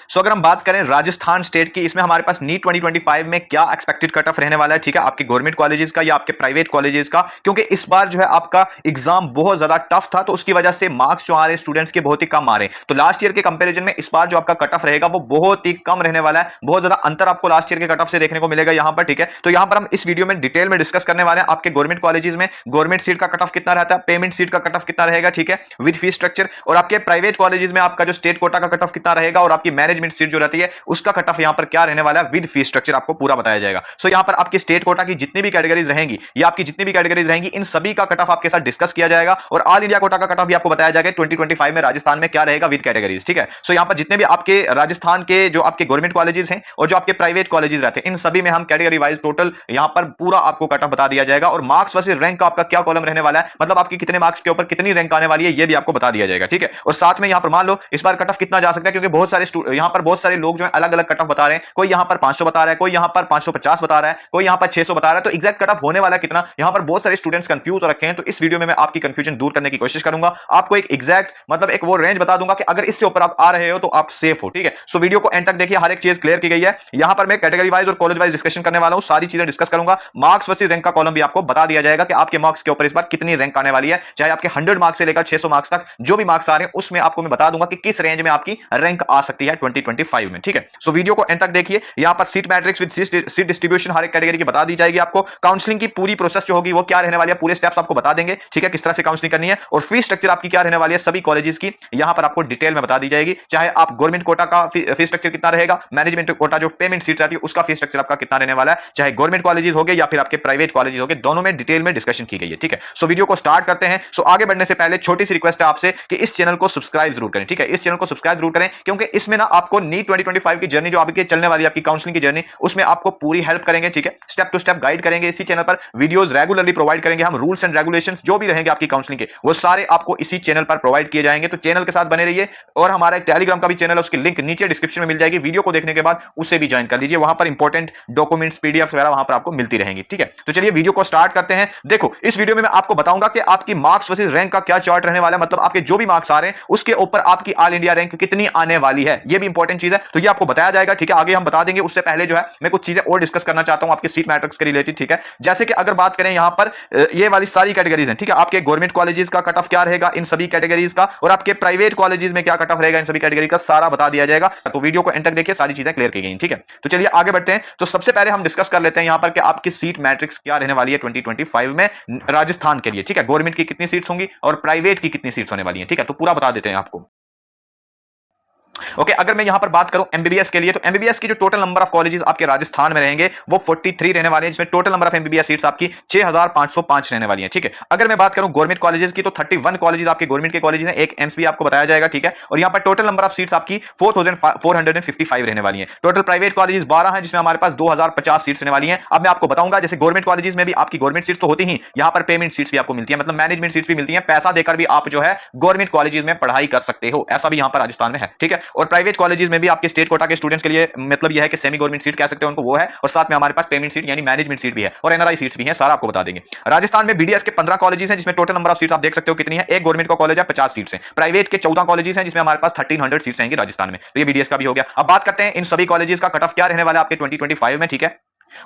सो अगर हम बात करें राजस्थान स्टेट की, इसमें हमारे पास नीट 2025 में क्या एक्सपेक्टेड कट ऑफ रहने वाला है, ठीक है, आपके गवर्नमेंट कॉलेजेस का या आपके प्राइवेट कॉलेजेस का, क्योंकि इस बार जो है आपका एग्जाम बहुत ज्यादा टफ था, तो उसकी वजह से मार्क्स जो आ रहे स्टूडेंट्स के बहुत ही कम आ रहे हैं। तो लास्ट ईयर के कंपैरिजन में इस बार जो आपका कट ऑफ रहेगा वो बहुत ही कम रहने वाला है, बहुत ज्यादा अंतर आपको लास्ट ईयर के कट ऑफ से देखने को मिलेगा यहां पर, ठीक है। तो यहां पर हम इस वीडियो में डिटेल में डिस्कस करने वाले हैं आपके गवर्नमेंट कॉलेजेस में गवर्नमेंट सीट का कट ऑफ कितना रहता है, पेमेंट सीट का कट ऑफ कितना रहेगा, ठीक है, विद फी स्ट्रक्चर, और आपके प्राइवेट कॉलेजेस में आपका जो स्टेट कोटा का कट ऑफ कितना रहेगा, और आपकी मैनेजमेंट सीट जो रहती है उसका कट ऑफ यहां पर क्या रहने वाला है, विद फी स्ट्रक्चर आपको पूरा बताया जाएगा। सो यहां पर आपकी स्टेट कोटा की जितनी भी कैटेगरीज रहेंगी या आपकी जितनी भी कैटेगरीज रहेंगी, इन सभी का कट ऑफ आपके साथ डिस्कस किया जाएगा, और ऑल इंडिया कोटा का कट ऑफ भी आपको बताया जाएगा 2025 में राजस्थान में क्या रहेगा विद कैटेगरीज, ठीक है। सो यहां पर जितने भी आपके राजस्थान के जो आपके गवर्नमेंट कॉलेजेस हैं और जो आपके प्राइवेट कॉलेजेस रहते हैं, इन सभी में हम कैटेगरी वाइज टोटल यहां पर पूरा आपको कट ऑफ बता दिया जाएगा, और मार्क्स वर्सेस रैंक का आपका क्या कॉलम रहने वाला है, मतलब आपकी कितने मार्क्स के ऊपर कितनी रैंक आने वाली है, ये भी आपको बता दिया जाएगा, ठीक है। और साथ में यहां पर मान लो इस बार कट ऑफ कितना जा सकता है, क्योंकि बहुत सारे यहां पर बहुत सारे लोग जो है अलग अलग कट ऑफ बता रहे हैं, कोई यहां पर 500 बता रहा है, कोई यहां पर 550 बता रहा है, कोई यहां पर 600 बता रहा है, तो एग्जैक्ट कट ऑफ होने वाला कितना, यहां पर बहुत सारे स्टूडेंट्स कंफ्यूज हो रखे हैं। तो इस वीडियो में मैं आपकी कंफ्यूजन दूर करने की कोशिश करूंगा, आपको एक एग्जैक्ट मतलब एक वो रेंज बता दूंगा कि अगर इससे ऊपर आप आ रहे हो तो आप सेफ हो, ठीक है। सो वीडियो को एंड तक देखिए, हर एक चीज क्लियर की गई है। यहां पर मैं कैटेगरी वाइज और कॉलेज वाइज डिस्कशन करने वाला हूं, सारी चीजें डिस्कस करूंगा, मार्क्स वर्सेस रैंक का कॉलम भी आपको बता दिया जाएगा कि आपके मार्क्स के ऊपर इस बार कितनी रैंक आने वाली है, चाहे आपके 100 मार्क्स से लेकर 600 मार्क्स तक जो भी मार्क्स आ रहे हैं उसमें आपको मैं बता दूंगा कि किस रेंज में आपकी रैंक आ सकती है 2025 में, ठीक है। सो वीडियो को एंड तक देखिए, यहां पर seat matrix with seat distribution हर एक कैटेगरी की बता दी जाएगी आपको, काउंसलिंग की पूरी प्रोसेस जो होगी वो क्या रहने वाली है, पूरे स्टेप्स आपको बता देंगे, ठीक है, किस तरह से काउंसलिंग करनी है, और फी स्ट्रक्चर आपकी क्या रहने वाली है सभी कॉलेजेस की यहां पर आपको डिटेल में बता दी जाएगी, चाहे आप गवर्नमेंट कोटा का फी स्ट्रक्चर कितना रहेगा, मैनेजमेंट कोटा जो पेमेंट सीट रहती है उसका फी स्ट्रक्चर आपका कितना रहने वाला है, चाहे गवर्नमेंट कॉलेजेस हो गए या फिर आपके प्राइवेट कॉलेजेस हो गए, दोनों में डिटेल में डिस्कशन की गई है, ठीक है। सो वीडियो को स्टार्ट करते हैं। सो आगे बढ़ने से पहले छोटी सी रिक्वेस्ट है आपसे कि इस चैनल को सब्सक्राइब जरूर करें, ठीक है, इस चैनल को सब्सक्राइब जरूर करें, क्योंकि इसमें ना आपको नीट 2025 की जर्नी जो आपकी चलने वाली है, आपकी काउंसलिंग की जर्नी, उसमें आपको पूरी हेल्प करेंगे, ठीक है, स्टेप टू स्टेप गाइड करेंगे। इसी चैनल पर वीडियोस रेगुलरली प्रोवाइड करेंगे हम, रूल्स एंड रेगुलेशंस जो भी रहेंगे आपकी काउंसलिंग के वो सारे आपको इसी चैनल पर प्रोवाइड किए जाएंगे। तो चैनल के साथ बने रहिए, और हमारा एक टेलीग्राम का भी चैनल है, उसकी लिंक नीचे डिस्क्रिप्शन में मिल जाएगी, वीडियो को देखने के बाद उसे भी ज्वाइन कर लीजिए, वहां पर इंपॉर्टेंट डॉक्यूमेंट्स पीडीएफ वगैरह वहां पर आपको मिलती रहेंगी, ठीक है। तो चलिए वीडियो को स्टार्ट करते हैं। देखो इस वीडियो में मैं आपको बताऊंगा कि आपकी मार्क्स वर्सेस रैंक का क्या चार्ट रहने वाला है, मतलब आपके जो भी मार्क्स आ रहे हैं उसके ऊपर आपकी ऑल इंडिया रैंक कितनी आने वाली है, ये भी इंपॉर्टेंट चीज है, तो ये आपको बताया जाएगा, ठीक है, आगे हम बता देंगे। उससे पहले जो है मैं कुछ चीजें और डिस्कस करना चाहता हूं आपके सीट मैट्रिक्स के रिलेटेड, ठीक है। जैसे कि अगर बात करें यहां पर ये वाली सारी कैटेगरीज हैं, ठीक है, आपके गवर्नमेंट कॉलेजेस का कट ऑफ क्या रहेगा इन सभी कैटेगरीज का, और आपके प्राइवेट कॉलेजेस में क्या कट ऑफ रहेगा इन सभी कैटेगरी का, सारा बता दिया जाएगा। तो वीडियो को एंड तक देखिए, सारी चीजें क्लियर की गई, ठीक है। तो चलिए आगे बढ़ते हैं। तो सबसे पहले हम डिस्कस कर लेते हैं यहां पर कि आपकी सीट मैट्रिक्स क्या रहने वाली है 2025 में राजस्थान के लिए, ठीक है, गवर्नमेंट की कितनी सीट्स होंगी और प्राइवेट की कितनी सीट्स होने वाली हैं, ठीक है, तो पूरा बता देते हैं आपको। ओके, अगर मैं यहां पर बात करूं एमबीबीएस के लिए, तो एमबीबीएस की जो टोटल नंबर ऑफ कॉलेजेस आपके राजस्थान में रहेंगे वो 43 रहने वाले हैं, जिसमें total number of MBBS seats आपकी 6505 रहने वाली हैं, ठीक है। अगर मैं बात करूं गवर्नमेंट कॉलेजेस की, तो 31 कॉलेजेस आपके गवर्नमेंट के कॉलेजेस हैं, एक एम्स भी आपको बताया जाएगा, ठीक है, और यहां पर टोटल नंबर ऑफ सीट्स आपकी 4455 रहने वाली हैं। टोटल प्राइवेट कॉलेजेस 12 हैं, जिसमें हमारे पास 2050 सीट्स रहने वाली हैं। अब मैं आपको बताऊंगा, जैसे गवर्नमेंट कॉलेजेस में भी आपकी गवर्नमेंट सीट्स तो होती ही, यहां पर पेमेंट सीट्स भी आपको मिलती है, मतलब मैनेजमेंट सीट्स भी मिलती है, पैसा देकर भी आप जो है गवर्नमेंट कॉलेजेस में पढ़ाई कर सकते हो, ऐसा भी यहां पर राजस्थान में है, ठीक है। और प्राइवेट कॉलेजेस में भी आपके स्टेट कोटा के स्टूडेंट्स के लिए मतलब यह है कि सेमी गवर्नमेंट सीट कह सकते हो उनको, वो है, और साथ में हमारे पास पेमेंट सीट यानी मैनेजमेंट सीट भी है, और एनआरआई सीट्स भी हैं, सारा आपको बता देंगे। राजस्थान में बीडीएस के 15 कॉलेजेस हैं, जिसमें टोटल नंबर ऑफ सीट्स आप देख सकते हो कितनी है, एक गवर्नमेंट का कॉलेज है 50 सीट्स हैं, प्राइवेट के 14 कॉलेजेस हैं, जिसमें हमारे पास 1300 सीट्स रहेंगी राजस्थान में, तो ये बीडीएस का भी हो गया। अब बात करते हैं इन सभी कॉलेजेस का कट ऑफ क्या रहने वाला है आपके 2025 में, ठीक है।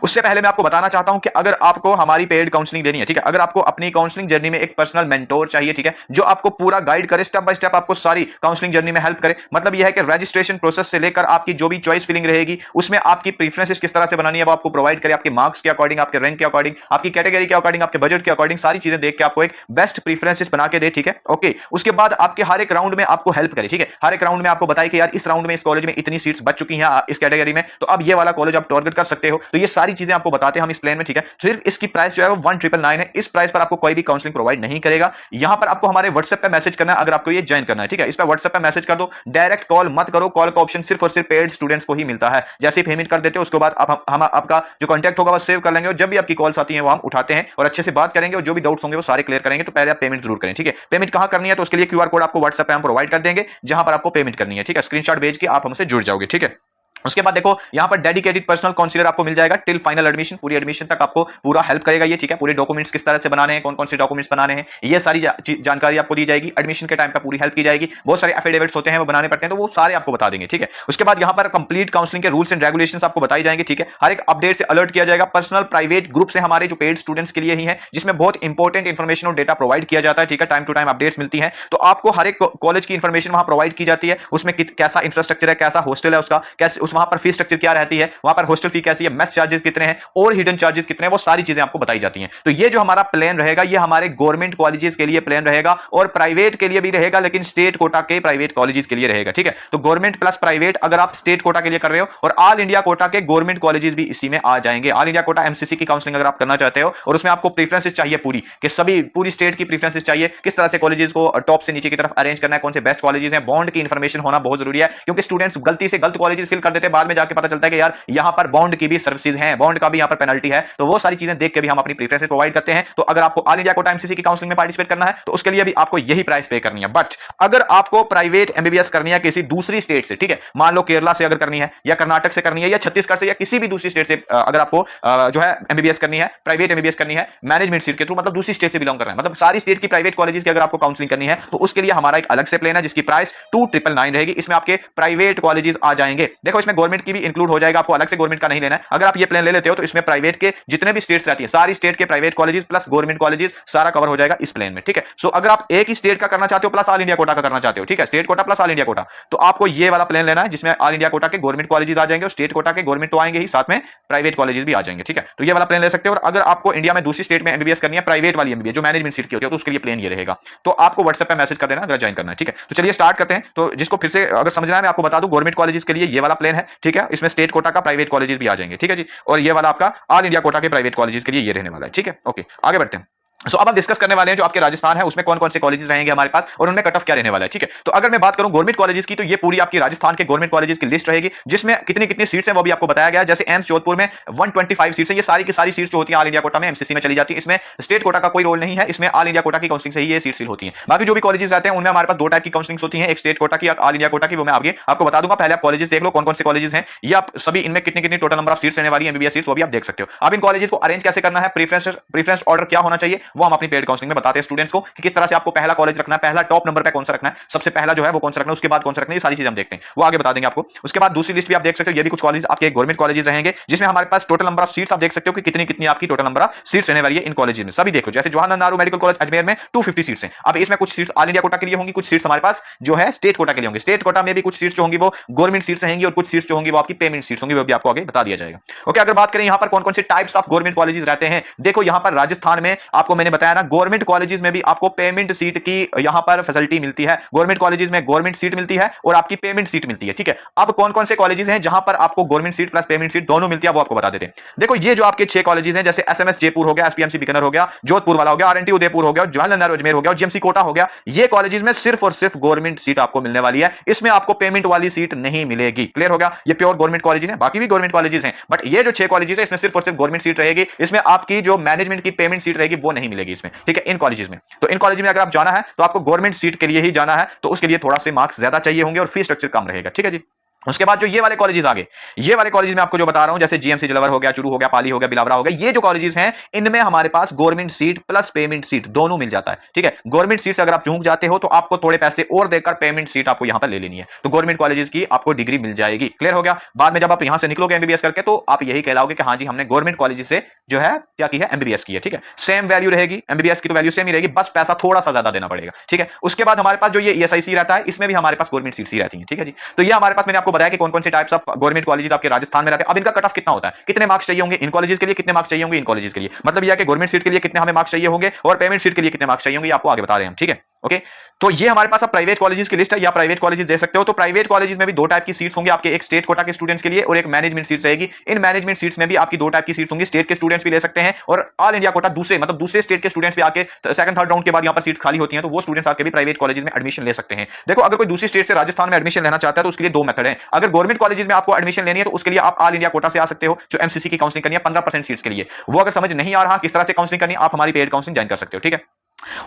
उससे पहले मैं आपको बताना चाहता हूं कि अगर आपको हमारी पेड काउंसलिंग देनी है, ठीक है, अगर आपको अपनी काउंसलिंग जर्नी में एक पर्सनल मेंटोर चाहिए, ठीक है, जो आपको पूरा गाइड करे, स्टेप बाय स्टेप आपको सारी काउंसलिंग जर्नी में हेल्प करे, मतलब यह है कि रजिस्ट्रेशन प्रोसेस से लेकर आपकी जो भी चॉइस फिलिंग रहेगी उसमें आपकी प्रेफरेंसेस किस तरह से बनानी है वो आपको प्रोवाइड करे, आपके मार्क्स के अकॉर्डिंग, आपके रैंक के अकॉर्डिंग, आपकी कैटेगरी के अकॉर्डिंग, आपके बजट के अकॉर्डिंग, सारी चीजें देख के आपको एक बेस्ट प्रेफरेंसेस बना के दे, ठीक है। ओके, उसके बाद आपके हर एक राउंड में आपको हेल्प करे, ठीक है, हर एक राउंड में आपको बताए कि यार इस राउंड में इस कॉलेज में इतनी सीट्स बच चुकी हैं इस कैटेगरी में, तो अब ये वाला कॉलेज आप टारगेट कर सकते हो, तो ये सारी चीजें आपको बताते हैं हम इस प्लान में, ठीक है। सिर्फ इसकी प्राइस जो है वो 1999 है, इस प्राइस पर आपको कोई भी काउंसलिंग प्रोवाइड नहीं करेगा। यहां पर आपको हमारे व्हाट्सएप पे मैसेज करना है अगर आपको ये ज्वाइन करना है, ठीक है, इस पर व्हाट्सएप पे मैसेज कर दो, डायरेक्ट कॉल मत करो, कॉल का ऑप्शन सिर्फ और सिर्फ पेड स्टूडेंट्स को ही मिलता है। जैसे ही पेमेंट कर देते हो उसके बाद हम आपका जो कॉन्टैक्ट होगा वो सेव कर लेंगे, और जब भी आपकी कॉल्स आती हैं वो हम उठाते हैं और अच्छे से बात करेंगे, और जो भी डाउट्स होंगे वो सारे क्लियर करेंगे। तो पहले आप पेमेंट जरूर करें, ठीक है। पेमेंट कहां करनी है, तो उसके लिए क्यूआर कोड आपको व्हाट्सएप पे हम प्रोवाइड कर देंगे, जहां पर आपको पेमेंट करनी है, ठीक है, स्क्रीनशॉट भेज के आप हमसे जुड़ जाओगे, ठीक है। उसके बाद देखो यहाँ पर डेडिकेटेड पर्सनल काउंसलर आपको मिल जाएगा टिल फाइनल एडमिशन, पूरी एडमिशन तक आपको पूरा हेल्प करेगा ये, ठीक है। पूरे डॉक्यूमेंट्स किस तरह से बनाने हैं, कौन कौन से डॉक्यूमेंट्स बनाने हैं, ये सारी जानकारी आपको दी जाएगी। एडमिशन के टाइम पर पूरी हेल्प की जाएगी। बहुत सारे एफिडेविट्स होते हैं वो बनाने पड़ते हैं, तो वो सारे आपको बता देंगे, ठीक है। उसके बाद यहाँ पर कंप्लीट काउंसलिंग के रूल्स एंड रेगुलेशंस आपको बताई जाएंगे, ठीक है। हर एक अपडेट से अलर्ट किया जाएगा। पर्सनल प्राइवेट ग्रुप से हमारे जो पेड स्टूडेंट्स के लिए ही है, जिसमें बहुत इंपॉर्टेंट इंफॉर्मेशन और डेटा प्रोवाइड किया जाता है, ठीक है। टाइम टू टाइम अपडेट्स मिलती है, तो आपको हर एक कॉलेज की इंफॉर्मेशन वहां प्रोवाइड की जाती है। उसमें कैसा इंफ्रास्ट्रक्चर है, कैसा हॉस्टल है उसका, कैसे उस वहां पर फीस स्ट्रक्चर क्या रहती है, वहां पर हॉस्टल फी कैसी है, मेस चार्जेस कितने हैं और हिडन चार्जेस कितने हैं, वो सारी चीजें आपको बताई जाती हैं। तो ये जो हमारा प्लान रहेगा, ये हमारे गवर्नमेंट कॉलेजेस के लिए प्लान रहेगा और प्राइवेट के लिए भी रहेगा, लेकिन स्टेट कोटा के प्राइवेट कॉलेजेस के लिए रहेगा, ठीक है। तो गवर्नमेंट प्लस प्राइवेट अगर आप स्टेट कोटा के लिए कर रहे हो, और ऑल इंडिया कोटा के गवर्नमेंट कॉलेजेस भी इसी में आ जाएंगे। ऑल इंडिया कोटा एमसीसी की काउंसलिंग अगर आप करना चाहते हो और उसमें आपको प्रेफरेंसेस चाहिए पूरी, कि सभी पूरी स्टेट की प्रेफरेंसेस चाहिए, किस तरह से कॉलेजेस को टॉप से नीचे की तरफ अरेंज करना है, कौन से बेस्ट कॉलेजेस हैं, बॉन्ड की इंफॉर्मेशन होना बहुत जरूरी है, क्योंकि स्टूडेंट्स गलती से गलत कॉलेजेस फिल कर देते हैं, बाद में जाके पता चलता है कि यार यहां पर बॉन्ड की भी सर्विसेज हैं, बॉन्ड का भी यहां पर पेनल्टी है। तो वो सारी चीजें देख के भी हम अपनी प्रेफरेंसेस प्रोवाइड करते हैं। तो अगर आपको ऑल इंडिया कोटा एमसीसी की काउंसलिंग में पार्टिसिपेट करना है, तो उसके लिए भी आपको यही प्राइस पे करनी है। बट अगर आपको प्राइवेट एमबीबीएस करनी है किसी दूसरी स्टेट से, ठीक है, मान लो केरला से अगर करनी है, या कर्नाटक से करनी है, या छत्तीसगढ़ से, या किसी भी दूसरी स्टेट से अगर आपको जो है एमबीबीएस करनी है, प्राइवेट एमबीबीएस करनी है मैनेजमेंट सीट के थ्रू, मतलब दूसरी स्टेट से बिलोंग कर रहे हैं, मतलब सारी स्टेट की प्राइवेट कॉलेजेस की अगर आपको काउंसलिंग करनी है, तो उसके लिए हमारा एक अलग से प्लान है, जिसकी प्राइस 2999 रहेगी। इसमें आपके प्राइवेट कॉलेजेस आ जाएंगे। देखो इसमें गवर्नमेंट की भी इंक्लूड हो जाएगा, आपको अलग से गवर्नमेंट का नहीं लेना है। अगर आप ये प्लान ले लेते हो, तो इसमें प्राइवेट के जितने भी स्टेट्स रहती है, सारी स्टेट के private colleges plus government colleges सारा कवर हो जाएगा इस प्लान में, ठीक है। सो अगर आप एक ही स्टेट का करना चाहते हो प्लस ऑल इंडिया कोटा का करना चाहते हो, ठीक है, state quota plus all India quota, तो आपको ये वाला प्लान लेना है, जिसमें ऑल इंडिया कोटा के गवर्नमेंट कॉलेजेस आ जाएंगे और स्टेट कोटा के गवर्नमेंट तो आएंगे ही, साथ में प्राइवेट कॉलेजेस भी आ जाएंगे, ठीक है। तो ये वाला प्लान ले सकते हो। और अगर आपको इंडिया में दूसरी स्टेट में एमबीबीएस करनी है, प्राइवेट वाली एमबीबीएस जो मैनेजमेंट सीट की होती है, तो उसके लिए प्लान ये रहेगा। तो आपको व्हाट्सएप पे मैसेज कर देना अगर ज्वाइन करना है, ठीक है। तो चलिए स्टार्ट करते हैं। तो जिसको फिर से अगर समझना है, मैं आपको बता दूं, गवर्नमेंट कॉलेजेस के लिए ये वाला प्लान है, ठीक है। इसमें स्टेट कोटा का प्राइवेट कॉलेजेस भी आ जाएंगे, ठीक है जी। और ये वाला आपका ऑल इंडिया कोटा के प्राइवेट कॉलेजेस के लिए ये रहने वाला है, ठीक है। ओके, आगे बढ़ते हैं। अब हम डिस्कस करने वाले हैं जो आपके राजस्थान है उसमें कौन कौन से कॉलेजेस रहेंगे हमारे पास और उनमें कट ऑफ क्या रहने वाला है, ठीक है। तो अगर मैं बात करूं गवर्नमेंट कॉलेजेस की, तो ये पूरी आपकी राजस्थान के गवर्नमेंट कॉलेजेस की लिस्ट रहेगी, जिसमें कितनी कितनी सीट्स हैं वो भी आपको बताया गया है। जैसे एम्स जोधपुर में 125 सीट्स हैं। ये सारी की सारी सीट्स जो होती हैं ऑल इंडिया कोटा में एमसीसी में चली जाती है। इसमें स्टेट कोटा का कोई रोल नहीं है, इसमें ऑल इंडिया कोटा की काउंसलिंग से ही ये सीट्स फिल होती हैं। बाकी जो भी कॉलेजेस रहते हैं उनमें हमारे पास दो टाइप की काउंसलिंग होती है, एक स्टेट कोटा की, ऑल इंडिया कोटा की, वो मैं आगे आपको बता दूंगा। पहले आप कॉलेजेस देख लो कौन कौन से कॉलेजेस हैं, ये आप सभी इनमें कितनी कितनी टोटल नंबर ऑफ सीट्स रहने वाली है एमबीबीएस सीट्स, वो भी आप देख सकते हो। अब इन कॉलेजेस को अरेंज कैसे करना है, प्रेफरेंस ऑर्डर क्या होना चाहिए, वो हम अपनी पेड काउंसलिंग में बताते हैं स्टूडेंट्स को कि किस तरह से आपको पहला कॉलेज रखना है, पहला टॉप नंबर पे कौन सा रखना है, सबसे पहला जो है वो कौन सा रखना है, उसके बाद कौन सा रखना है, ये सारी चीजें हम देखते हैं, वो आगे बता देंगे आपको। उसके बाद दूसरी लिस्ट भी आप देख सकते हो, ये भी कुछ कॉलेज आपके गवर्नमेंट कॉलेजेस रहेंगे, जिसमें हमारे पास टोटल नंबर ऑफ सीट्स आप देख सकते हो कि कितनी कितनी आपकी टोटल नंबर ऑफ सीट्स रहने वाली है इन कॉलेजेस में, सभी देखो। जैसे जवाहरलाल नेहरू मेडिकल कॉलेज अजमेर में 250 सीट्स हैं। अब इसमें कुछ सीट्स ऑल इंडिया कोटा के लिए होंगी, कुछ सीट्स हमारे पास जो है स्टेट कोटा के लिए होंगे। स्टेट कोटा में भी कुछ सीट्स जो होंगी वो गवर्नमेंट सीट्स रहेंगी, और कुछ सीट्स जो होंगी वो आपकी पेमेंट सीट्स होंगी, वो भी आपको आगे बता दिया जाएगा। ओके, अगर बात करें यहाँ पर कौन कौन से टाइप्स ऑफ गवर्नमेंट कॉलेजेस रहते हैं, देखो यहाँ पर राजस्थान में आपको मैंने बताया ना, गवर्नमेंट कॉलेजेस में भी आपको पेमेंट सीट की यहां पर फैसिलिटी मिलती है। गवर्नमेंट कॉलेजेस में गवर्नमेंट सीट मिलती है और आपकी पेमेंट सीट मिलती है, ठीक है। अब कौन कौन से कॉलेजेस हैं जहां पर आपको government seat plus payment seat दोनों मिलती है, वो आपको बता देते हैं। देखो ये जो आपके 6 कॉलेजेस हैं, जैसे एसएमएस जयपुर हो गया, एसपीएमसी बीकानेर हो गया, जोधपुर वाला हो गया, आरएनटी उदयपुर हो गया, जवाहरलाल नेहरू अजमेर हो गया, जीएमसी कोटा हो गया, ये कॉलेजेस में सिर्फ और सिर्फ गवर्नमेंट सीट आपको मिलने वाली है। इसमें आपको पेमेंट वाली सीट नहीं मिलेगी। क्लियर हो गया, ये प्योर गवर्नमेंट कॉलेजेस हैं, बाकी भी गवर्नमेंट कॉलेजेस हैं, बट ये जो 6 कॉलेजेस हैं इसमें सिर्फ और सिर्फ गवर्नमेंट सीट रहेगी। इसमें आपकी जो मैनेजमेंट की पेमेंट सीट रहेगी वो नहीं मिलेगी इसमें, ठीक है, इन कॉलेजेस में। तो इन कॉलेज में अगर आप जाना है तो आपको गवर्नमेंट सीट के लिए ही जाना है, तो उसके लिए थोड़ा से मार्क्स ज्यादा चाहिए होंगे और फीस स्ट्रक्चर कम रहेगा, ठीक है जी। उसके बाद जो ये वाले कॉलेजेस आगे, ये वाले कॉलेजेस में आपको जो बता रहा हूं, जैसे जीएमसी जलवर हो गया, चुरू हो गया, पाली हो गया, बिलावरा हो गया, ये जो कॉलेजेस हैं इनमें हमारे पास government seat plus payment seat दोनों मिल जाता है, ठीक है। गवर्नमेंट सीट से अगर आप चूक जाते हो तो आपको थोड़े पैसे और देकर पेमेंट सीट आपको यहां पर ले लेनी है, तो गवर्नमेंट कॉलेजेस की आपको डिग्री मिल जाएगी। क्लियर हो गया। बाद में जब आप यहां से निकलोगे एमबीबीएस करके, तो आप यही कहलाओगे कि हाँ जी हमने गवर्नमेंट कॉलेजेस से जो है क्या की है, एमबीबीएस की है, ठीक है। सेम वैल्यू रहेगी, एमबीबीएस की तो वैल्यू सेम ही रहेगी, बस पैसा थोड़ा सा ज्यादा देना पड़ेगा, ठीक है। उसके बाद हमारे पास जो ये ईएसआईसी रहता है, इसमें भी हमारे पास गवर्नमेंट सीट्स ही रहती है, ठीक है जी। तो ये हमारे पास मैंने आपको बताया कि कौन कौन से टाइप्स ऑफ गवर्नमेंट कॉलेजेस आपके राजस्थान में रहते हैं। अब इनका कट ऑफ कितना होता है, कितने मार्क्स चाहिए होंगे इन कॉलेजेस के लिए, कितने मार्क्स चाहिए होंगे इन कॉलेजेस के लिए, मतलब यह कि गवर्नमेंट सीट के लिए कितने हमें मार्क्स चाहिए होंगे और पेमेंट सीट के लिए कितने मार्क्स चाहिए होंगे, आपको आगे बता रहे हैं हम, ठीक है। ओके, तो ये हमारे पास अब प्राइवेट कॉलेजेस की लिस्ट है, या प्राइवेट कॉलेजेस दे सकते हो। तो प्राइवेट कॉलेजेस में भी दो टाइप की सीट्स होंगी आपके, एक स्टेट कोटा के स्टूडेंट्स के लिए और एक मैनेजमेंट सीट्स रहेगी। इन मैनेजमेंट सीट्स में भी आपकी दो टाइप की सीट्स होंगी, स्टेट के स्टूडेंट्स भी ले सकते हैं और ऑल इंडिया कोटा दूसरे मतलब दूसरे स्टेट के स्टूडेंट्स भी आके सेकंड थर्ड राउंड के बाद यहां पर सीट्स खाली होती हैं, तो वो स्टूडेंट्स आके भी प्राइवेट कॉलेजेस में एडमिशन ले सकते हैं। देखो अगर कोई दूसरी स्टेट से राजस्थान में एडमिशन लेना चाहता है तो उसके लिए दो मेथड है। अगर गवर्नमेंट कॉलेजेस में आपको एडमिशन लेनी है तो उसके लिए आप ऑल इंडिया कोटा से आ सकते हो, जो एमसीसी की काउंसलिंग करनी है 15% सीट्स के लिए। वो अगर समझ नहीं आ रहा किस तरह से काउंसलिंग करनी है, आप हमारी पेड काउंसलिंग ज्वाइन कर सकते हो, ठीक है।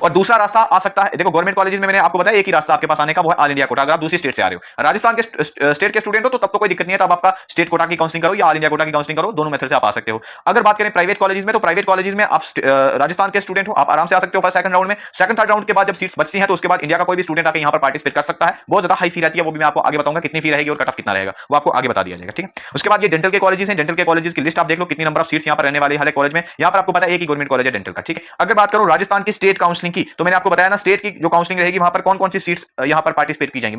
और दूसरा रास्ता आ सकता है, देखो गवर्नमेंट कॉलेज में मैंने आपको बताया एक ही रास्ता आपके पास आने का, वो है ऑल इंडिया कोटा। अगर आप दूसरी स्टेट से आ रहे हो, राजस्थान के स्टेट के स्टूडेंट हो तो तब तो कोई दिक्कत नहीं है, तब आपका स्टेट कोटा की काउंसलिंग करो या ऑल इंडिया कोटा की काउंसलिंग करो, दोनों मेथड से आप आ सकते हो। अगर बात करें प्राइवेट कॉलेज में, तो प्राइवेट कॉलेज में आप राजस्थान के स्टूडेंट हो, आप आराम से आ सकते हो फर्स्ट सेकंड राउंड में। सेकंड थर्ड राउंड के बाद जब सीट्स बचती हैं तो उसके बाद इंडिया का कोई भी स्टूडेंट आके यहाँ पर पार्टिसिपेट कर सकता है। बहुत ज्यादा हाई फी रहती है, वो भी मैं आपको आगे बताऊंगा कितनी फी रहेगी और कट ऑफ कितना रहेगा, वो आपको आगे बता दिया जाएगा, ठीक है। उसके बाद ये डेंटल के कॉलेजेस हैं, डेंटल के कॉलेजेस की लिस्ट आप देख लो, कितनी नंबर ऑफ सीट्स यहाँ पर रहने वाली है हर एक कॉलेज में। यहाँ पर आपको पता है एक ही गवर्नमेंट कॉलेज है डेंटल का, ठीक है। अगर बात करो राजस्थान की स्टेट काउंसलिंग की, तो मैंने आपको बताया ना स्टेट की जो काउंसलिंग रहेगी वहां पर कौन कौन सी सीट्स यहां पर पार्टिसिपेट की जाएंगी,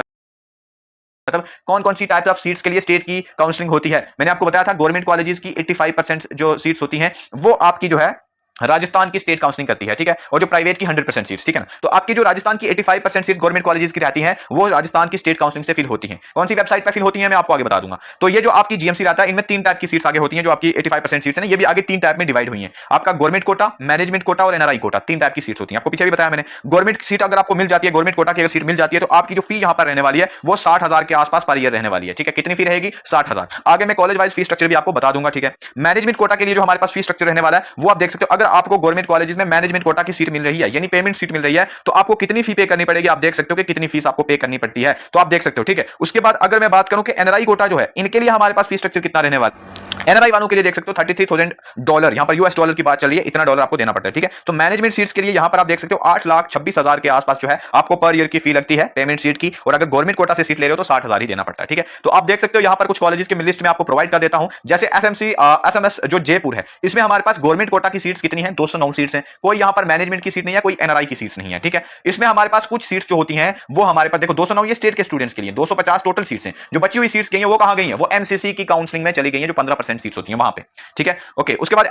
मतलब कौन कौन सी टाइप ऑफ सीट्स के लिए स्टेट की काउंसलिंग होती है। मैंने आपको बताया था गवर्नमेंट कॉलेजेस की 85% जो सीट्स होती हैं वो आपकी जो है राजस्थान की स्टेट काउंसलिंग करती है, ठीक है। और जो प्राइवेट की 100% सीट्स, ठीक है ना। तो आपकी जो राजस्थान की 85% सीट्स गवर्नमेंट कॉलेजेस की रहती हैं वो राजस्थान की स्टेट काउंसलिंग से फिल होती हैं। कौन सी वेबसाइट पर फिल होती है मैं आपको आगे बता दूंगा। तो ये जो आपकी जीएमसी रहता है इनमें 3 टाइप की सीट्स आगे होती हैं, जो आपकी 85% सीट्स हैं ये भी आगे 3 टाइप में डिवाइड हुई हैं। आपका गवर्नमेंट कोटा, मैनेजमेंट कोटा और एनआरआई कोटा, 3 टाइप की सीट्स होती हैं। आपको पीछे भी बताया मैंने, गवर्नमेंट सीट अगर आपको मिल जाती है, गवर्नमेंट कोटा की अगर सीट मिल जाती है तो आपकी जो फी यहां पर रहने वाली है वो 60,000 के आसपास पर ईयर रहने वाली है, ठीक है। कितनी फी रहेगी? 60,000। आगे मैं कॉलेज वाइज फी स्ट्रक्चर भी आपको बता दूंगा, ठीक है। मैनेजमेंट कोटा के लिए जो हमारे पास फी स्ट्रक्चर रहने वाला है वो आप देख सकते हो। अगर आपको गवर्नमेंट कॉलेज में मैनेजमेंट कोटा की सीट मिल रही है यानी पेमेंट सीट मिल रही है तो आपको कितनी फी पे करनी पड़ेगी, आप देख सकते हो कि कितनी फीस आपको पे करनी पड़ती है, तो आप देख सकते हो, ठीक है। उसके बाद अगर मैं बात करूं कि एनआरआई कोटा जो है इनके लिए हमारे पास फी स्ट्रक्चर कितना रहने वाला है, एनआरआई वालों के लिए देख सकते हो $33,000, यहां पर यूएस डॉलर की बात चल रही है, इतना डॉलर आपको देना पड़ता है, ठीक है। तो मैनेजमेंट सीट्स के लिए यहां पर आप देख सकते हो 8,26,000 के आसपास जो है आपको पर ईयर की फी लगती है पेमेंट सीट की, और अगर गवर्नमेंट कोटा से सीट ले रहे हो तो 60,000 ही देना पड़ता है, ठीक है। तो आप देख सकते हो यहां पर कुछ कॉलेजेस की लिस्ट में आपको प्रोवाइड कर देता हूं, जैसे एसएमएस जो जयपुर है, इसमें हमारे पास गवर्नमेंट कोटा की सीट्स कितनी है? 209 सीट्स हैं। कोई यहां पर मैनेजमेंट की सीट नहीं है, कोई एनआरआई की सीट्स नहीं है, ठीक है। इसमें हमारे पास कुछ सीट्स जो होती हैं वो हमारे पास देखो 209 ये स्टेट के स्टूडेंट्स के लिए, 250 टोटल सीट्स हैं। जो बची हुई सीट्स गई हैं वो कहां गई हैं? वो एमसीसी की काउंसलिंग में चली गई हैं, जो 15% सीट्स होती हैं वहां पे, ठीक है। ओके, उसके बाद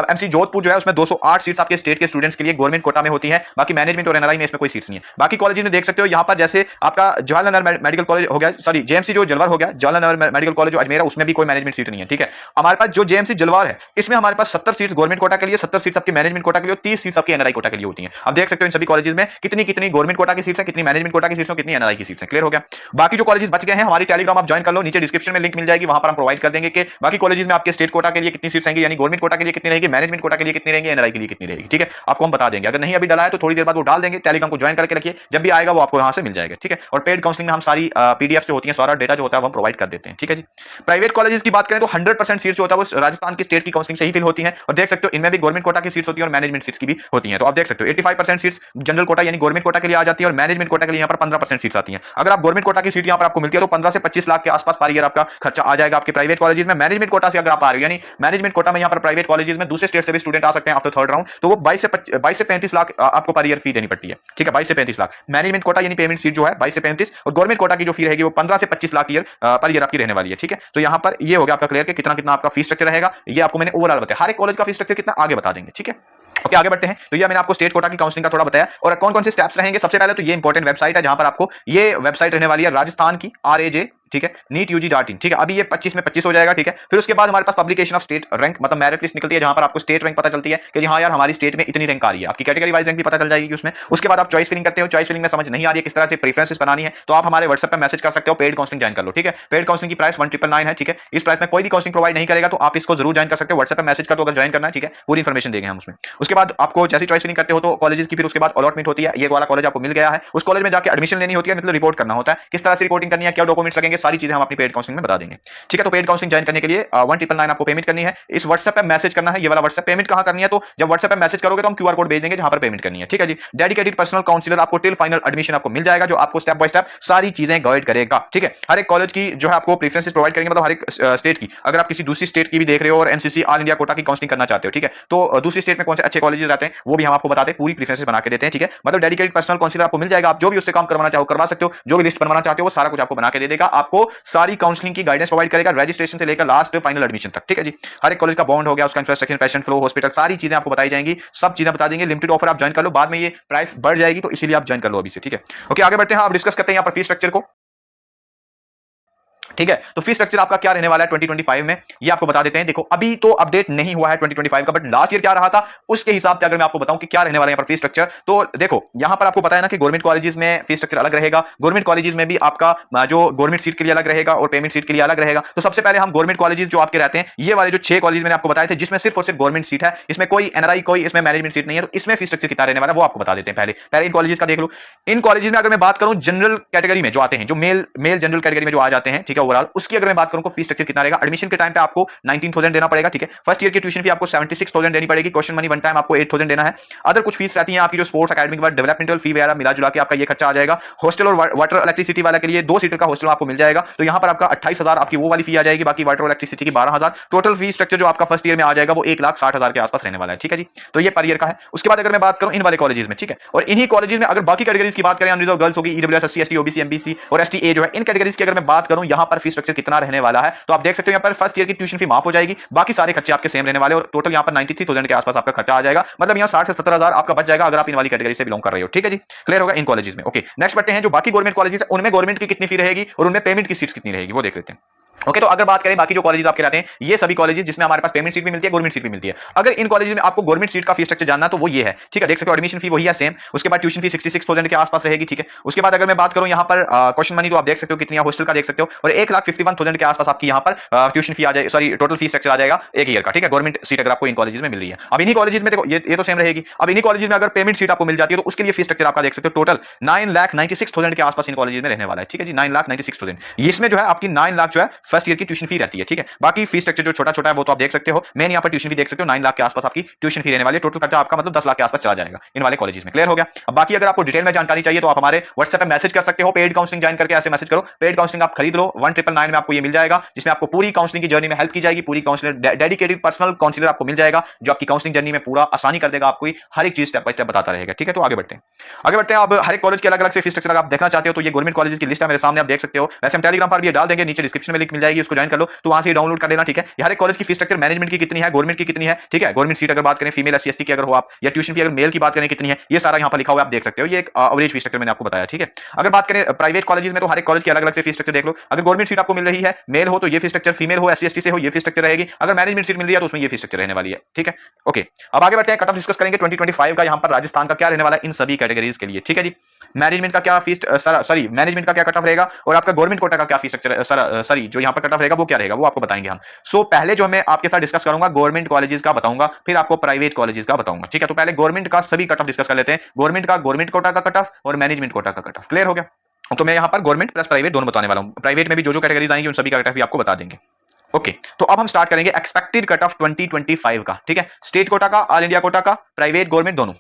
एमसी जोधपुर जो है उसमें 208 सीट्स आपके स्टेट के स्टूडेंट्स के लिए गवर्नमेंट कोटा में होती है, बाकी मैनेजमेंट और एनआरआई में इसमें कोई सीट्स नहीं है। बाकी कॉलेज में देख सकते हो यहां पर जैसे आपका जवाहरलाल मेडिकल कॉलेज हो गया, सॉरी जेएमसी जो जलवार हो गया, जवाहरलाल मेडिकल कॉलेज जो अजमेर है उसमें भी कोई मैनेजमेंट सीट नहीं है, ठीक है। हमारे पास जो जेएमसी जलवार है इसमें हमारे पास 70 सीट्स गवर्नमेंट कोटा के लिए, 70 सीट्स आपके मैनेजमेंट कोटा के लिए, 30 सीट्स आपके एनआरआई कोटा के लिए होती हैं। अब देख सकते हो इन सभी कॉलेजेस में कितनी कितनी गवर्नमेंट कोटा की सीट्स है, कितनी मैनेजमेंट कोटा की सीट्स है, कितनी एनआरआई की सीट्स है। क्लियर हो गया। बाकी जो कॉलेजेस बच गए हैं हमारी टेलीग्राम आप ज्वाइन कर लो, नीचे डिस्क्रिप्शन में लिंक मिल जाएगी, वहां पर हम प्रोवाइड कर देंगे कि बाकी कॉलेजेस में आपके स्टेट कोटा के लिए कितनी सीट्स रहेंगी, यानी गवर्नमेंट कोटा के लिए कितनी रहेगी, मैनेजमेंट कोटा के लिए कितनी रहेंगी, एनआरआई के लिए कितनी रहेगी, ठीक है। आपको हम बता देंगे। अगर नहीं अभी डाला है तो थोड़ी देर बाद वो डाल देंगे, टेलीग्राम को ज्वाइन करके रखिए, जब भी आएगा वो आपको यहां से मिल जाएगा, ठीक है। और पेड काउंसलिंग में हम सारी पीडीएफ जो होती है, सारा डेटा जो होता है वो हम प्रोवाइड कर देते हैं, ठीक है जी। प्राइवेट कॉलेजेस की बात करें तो 100% सीट्स जो होता है वो राजस्थान की स्टेट की काउंसलिंग से ही फिल होती है, और देख सकते हो इनमें भी गवर्नमेंट कोटा की सीट्स होती है और मैनेजमेंट सीट्स की भी होती है। तो आप देख सकते हो 85% सीट्स जनरल कोटा यानी गवर्नमेंट कोटा के लिए आ जाती है, और मैनेजमेंट कोटा के लिए यहाँ पर 15% सीट्स आती हैं। अगर आप गवर्नमेंट कोटा की सीट यहाँ पर आपको मिलती है तो 15 से 25 लाख के आसपास पर ईयर आपका खर्चा आ जाएगा आपके प्राइवेट कॉलेजेस में। मैनेजमेंट कोटा से अगर आप आ रहे हो, यानी मैनेजमेंट कोटा में यहाँ पर प्राइवेट कॉलेजेस में दूसरे स्टेट से भी स्टूडेंट आ सकते हैं आफ्टर थर्ड राउंड, तो वो 22 से 35 लाख आपको पर ईयर फी देनी पड़ती है, ठीक है। 22 से 35 लाख मैनेजमेंट कोटा यानी पेमेंट सीट जो है 22 से 35, और गवर्नमेंट कोटा की जो फी रहेगी वो 15 से 25 लाख ईयर पर ईयर आपकी रहने वाली है, ठीक है। तो यहाँ पर ये हो गया आपका क्लियर कि कितना कितना आपका फी स्ट्रक्चर रहेगा, ये आपको मैंने ओवरऑल बताया। हर एक कॉलेज का फी स्ट्रक्चर कितना आगे बता देंगे, ठीक है। ओके, आगे बढ़ते हैं। तो ये मैंने आपको स्टेट कोटा की काउंसलिंग का थोड़ा बताया, और कौन कौन से स्टेप्स रहेंगे। सबसे पहले तो ये इंपॉर्टेंट वेबसाइट है जहां पर आपको ये वेबसाइट रहने वाली है राजस्थान की RAJ, ठीक है, NEET-UG.in, ठीक है। अभी ये 25 में 25 हो जाएगा, ठीक है। फिर उसके बाद हमारे पास पब्लिकेशन ऑफ स्टेट रैंक, मतलब मेरिट लिस्ट निकलती है जहां पर आपको स्टेट रैंक पता चलती है कि जी हाँ यार हमारी स्टेट में इतनी रैंक आ रही है, आपकी कैटेगरी वाइज रैंक भी पता चल जाएगी उसमें। उसके बाद आप चॉइस फिलिंग करते हो, चॉइस फिलिंग में समझ नहीं आ रही है किस तरह से प्रेफरेंसेस बनानी है, तो आप हमारे व्हाट्सएप पे मैसेज कर सकते हो, पेड काउंसलिंग ज्वाइन कर लो, ठीक है। पेड काउंसलिंग की प्राइस 1999 है, ठीक है। इस प्राइस में कोई भी काउंसलिंग प्रोवाइड नहीं करेगा, तो आप इसको जरूर ज्वाइन कर सकते हो। व्हाट्सएप पे मैसेज कर दो अगर ज्वाइन करना है, ठीक है। पूरी इन्फॉर्मेशन देंगे हम उसमें। उसके बाद आपको जैसी चॉइस फिलिंग करते हो तो कॉलेजेस की फिर उसके बाद अलॉटमेंट होती है, ये वाला कॉलेज आपको मिल गया है, उस कॉलेज में जाकर एडमिशन लेनी होती है, मतलब रिपोर्ट करना होता है, किस तरह से रिपोर्टिंग करनी है, क्या डॉक्यूमेंट्स लगेंगे, सारी चीजें हम अपनी पेड काउंसलिंग में बता देंगे, ठीक है। तो पेड काउंसलिंग ज्वाइन करने के लिए 1999 आपको पेमेंट करनी है, इस व्हाट्सएप पे मैसेज करना है, ये वाला व्हाट्सएप। पेमेंट कहां करनी है? तो जब व्हाट्सएप पे मैसेज करोगे तो हम क्यूआर कोड भेज देंगे जहां पर पेमेंट करनी है, ठीक है जी। डेडिकेटेड पर्सनल काउंसलर आपको टिल फाइनल एडमिशन आपको मिल जाएगा, जो आपको स्टेप बाय स्टेप सारी चीजें गाइड करेगा, ठीक है। हर एक कॉलेज की जो है आपको प्रेफरेंसेस प्रोवाइड करेंगे, मतलब हर एक स्टेट की। अगर आप किसी दूसरी स्टेट की भी देख रहे हो और एमसीसी ऑल इंडिया कोटा की काउंसलिंग करना चाहते हो, ठीक है, तो दूसरी स्टेट में कौन से अच्छे कॉलेजेस रहते हैं वो भी हम आपको बताते हैं, पूरी प्रेफरेंसेस बना के देते हैं, ठीक है। मतलब डेडिकेटेड पर्सनल काउंसलर आपको मिल जाएगा, आप जो भी उससे काम करवाना चाहो करवा सकते हो, जो भी लिस्ट बनवाना चाहते हो वो सारा कुछ आपको बना के दे देगा, आपको सारी काउंसलिंग की गाइडेंस प्रोवाइड करेगा, रजिस्ट्रेशन से लेकर लास्ट फाइनल एडमिशन तक, ठीक है जी। हर एक कॉलेज का बॉन्ड हो गया, उसका इंफ्रास्ट्रक्चर, पेशेंट फ्लो, हॉस्पिटल, सारी चीजें आपको बताई जाएंगी, सब चीजें बता देंगे। लिमिटेड ऑफर आप ज्वाइन कर लो, बाद में ये प्राइस बढ़ जाएगी, तो इसीलिए आप ज्वाइन कर लो अभी से, ठीक है। ओके, आगे बढ़ते हैं, आप डिस्कस करते हैं यहाँ पर फीस स्ट्रक्चर को। ठीक है। तो फी स्ट्रक्चर आपका क्या रहने वाला है 2025 में, ये आपको बता देते हैं। देखो अभी तो अपडेट नहीं हुआ है 2025 का, बट लास्ट ईयर क्या रहा था उसके हिसाब से अगर मैं आपको बताऊं कि क्या रहने वाला है यहाँ पर फी स्ट्रक्चर, तो देखो यहां पर आपको पता है ना कि गवर्नमेंट कॉलेजेस में फी स्ट्रक्चर अलग रहेगा। गवर्नमेंट कॉलेजेस में भी आपका जो गवर्नमेंट सीट के लिए अलग रहेगा और पेमेंट सीट के लिए अलग रहेगा। तो सबसे पहले हम गवर्नमेंट कॉलेजेस जो आपके रहते हैं, ये वाले जो 6 कॉलेज मैंने आपको बताए थे जिसमें सिर्फ और सिर्फ गवर्नमेंट सीट है, इसमें कोई एनआरआई कोई इसमें मैनेजमेंट सीट नहीं है, तो इसमें फी स्ट्रक्चर कितना रहने वाला है वो आपको बता देते हैं। पहले पहले इन कॉलेजेस का देख लो। इन कॉलेजेस में अगर मैं बात करूं जनरल कैटेगरी में जो आते हैं, जो मेल जनरल कैटेगरी में जो आ जाते हैं, ठीक है, ओवरऑल उसकी अगर मैं बात करूं फी स्ट्रक्चर कितना रहेगा। एडमिशन के टाइम पे आपको 19,000 देना पड़ेगा, ठीक है। फर्स्ट ईयर की ट्यूशन फी आपको 76,000 देनी पड़ेगी। क्वेश्चन मनी वन टाइम आपको 8,000 देना है। अदर कुछ फीस रहती है आपकी जो स्पोर्ट्स एकेडमिक वर्क डेवलपमेंटल फी वगैरह मिला जुला के आपका ये खर्चा आ जाएगा। हॉस्टल और वाटर इलेक्ट्रिसिटी वाला के लिए 2 सीटर का हॉस्टल आपको मिल जाएगा, तो यहां पर आपका 28,000 आपकी वो वाली फी आ जाएगी। बाकी वाटर और इलेक्ट्रिसिटी की 12,000। टोटल फी स्ट्रक्चर जो आपका फर्स्ट ईयर में आ जाएगा वो 1,60,000 के आसपास रहने वाला है, ठीक है जी। तो ये पर ईयर का है। उसके बाद अगर मैं बात करूं इन वाले कॉलेजेस में, ठीक है, और इन्हीं कॉलेजेस में अगर बाकी कैटेगरीज की बात करें, अनरिजर्व गर्ल्स होगी, EWS SC ST OBC MBC और एसटीए जो है, इन कैटेगरीज की अगर मैं बात करूं यहां पर फी स्ट्रक्चर कितना रहने वाला है, तो आप देख सकते हो यहां पर फर्स्ट ईयर की ट्यूशन फी माफ हो जाएगी, बाकी सारे खर्चे आपके सेम रहने वाले और टोटल यहां पर 93,000 के आसपास आपका खर्चा आ जाएगा। मतलब यहां 60 से 70,000 आपका बच जाएगा अगर आप इन वाली कैटेगरी से बिलोंग कर रहे हो, ठीक है जी। क्लियर होगा इन कॉलेजेस में। ओके, नेक्स्ट बढ़ते हैं जो बाकी गवर्नमेंट कॉलेजेस है उनमें गवर्नमेंट की कितनी फी रहेगी और उनमें पेमेंट की सीट्स कितनी रहेगी वो देख लेते हैं। ओके, तो अगर बात करें बाकी जो कॉलेजेस आपके रहते हैं, ये सभी कॉलेजेस जिसमें हमारे पास पेमेंट सीट भी मिलती है, गवर्नमेंट सीट भी मिलती है। अगर इन कॉलेजेस में आपको गवर्नमेंट सीट का फी स्ट्रक्चर जानना तो वो ये है, ठीक है। देख सकते हो एडमिशन फी वही है सेम, उसके बाद ट्यूशन फी 66,000 के आसपास रहेगी, ठीक है। उसके बाद अगर मैं बात करूं यहां पर क्वेश्चन मनी तो आप देख सकते हो कितनी है, हॉस्टल का देख सकते हो, और 1,51,000 के आसपास आपकी यहां पर ट्यूशन फी आ जाएगी, सॉरी टोटल फी स्ट्रक्चर आ जाएगा एक ईयर का, ठीक है। गवर्नमेंट सीट अगर आपको इन कॉलेजेस में मिल रही है। अब इन्हीं कॉलेजेस में देखो ये तो सेम रहेगी। अब इन्हीं कॉलेजेस में अगर पेमेंट सीट आपको मिल जाती है तो उसके लिए फी स्ट्रक्चर आपका देख सकते हो टोटल 9,96,000 के आसपास इन कॉलेजेस में रहने वाला है, ठीक है जी। 9,96,000 इसमें जो है आपकी 9 लाख जो है फर्स्ट ईयर की ट्यूशन फी रहती है, ठीक है। बाकी फी स्ट्रक्चर जो छोटा छोटा है वो तो आप देख सकते हो। मेन यहां पर ट्यूशन फी देख सकते हो 9 लाख के आसपास आपकी ट्यूशन फी रहने वाली है। टोटल खर्चा आपका मतलब 10 लाख के आसपास चला जाएगा इन वाले कॉलेजेस में। क्लियर हो गया। अब बाकी अगर आपको डिटेल में जानकारी चाहिए तो आप हमारे व्हाट्सएप पे मैसेज कर सकते हो। पेड काउंसलिंग ज्वाइन करके ऐसे मैसेज करो, पेड काउंसलिंग आप खरीद लो, 1999 में आपको ये मिल जाएगा, जिसमें आपको पूरी काउंसलिंग की जर्नी में हेल्प की जाएगी। पूरी काउंसलर डेडिकेटेड पर्सनल काउंसलर आपको मिल जाएगा जो आपकी काउंसलिंग जर्नी में पूरा आसानी कर देगा, आपको हर एक चीज स्टेप बाय स्टेप बताता रहेगा, ठीक है। तो आगे बढ़ते हैं अब हर एक कॉलेज के अलग अलग से फी स्ट्रक्चर आप देखना चाहते हो तो ये गवर्नमेंट कॉलेज की लिस्ट है मेरे सामने, आप देख सकते हो। वैसे हम टेलीग्राम पर भी डाल देंगे, नीचे डिस्क्रिप्शन में लिंक मिल जाएगी, उसको ज्वाइन कर लो तो वहां से डाउनलोड कर लेना, ठीक है। हर एक कॉलेज की फी स्ट्रक्चर मैनेजमेंट की कितनी है, गवर्नमेंट की कितनी है, ठीक है। गवर्नमेंट सीट अगर बात करें फीमेल एससी एसटी की अगर हो आप, या ट्यूशन फी अगर मेल की बात करें कितनी है, ये सारा यहां पर लिखा हुआ है, आप देख सकते हो। ये एक एवरेज फी स्ट्रक्चर मैंने आपको बताया, ठीक है। अगर बात करें प्राइवेट कॉलेजेस में तो हर एक कॉलेज की अलग अलग से फी स्ट्रक्चर देख लो। अगर गवर्नमेंट सीट आपको मिल रही है मेल हो तो ये फी स्ट्रक्चर, फीमेल हो एससी एसटी से हो ये फी स्ट्रक्चर रहेगी। अगर मैनेजमेंट सीट मिल रही है तो उसमें ये फी स्ट्रक्चर रहने वाली है, ठीक है। ओके, अब आगे बढ़ते हैं, कट ऑफ डिस्कस करेंगे 2025 का। यहां पर राजस्थान का क्या रहने वाला है इन सभी कैटेगरीज के लिए, ठीक है जी। मैनेजमेंट का क्या फीस, सॉरी मैनेजमेंट का क्या कट ऑफ रहेगा और आपका गवर्नमेंट कोटा का क्या फी स्ट्रक्चर, सॉरी जो यहां पर कट ऑफ रहेगा वो क्या रहेगा वो आपको बताएंगे हम। सो पहले जो मैं आपके साथ डिस्कस करूंगा गवर्नमेंट कॉलेजेस का बताऊंगा, फिर आपको प्राइवेट कॉलेजेस का बताऊंगा, ठीक है। तो पहले गवर्नमेंट का सभी कट ऑफ डिस्कस कर लेते हैं, गवर्नमेंट का गवर्नमेंट कोटा का कट ऑफ और मैनेजमेंट कोटा का कट ऑफ। क्लियर हो गया। तो मैं यहां पर गवर्नमेंट प्लस प्राइवेट दोनों बताने वाला हूं। प्राइवेट में भी जो कैटेगरीज आएंगी उन सभी का कट ऑफ भी आपको बता देंगे। ओके, तो अब हम स्टार्ट करेंगे एक्सपेक्टेड कट ऑफ 2025 का, ठीक है। स्टेट कोटा का, ऑल इंडिया कोटा का, प्राइवेट गवर्नमेंट दोनों।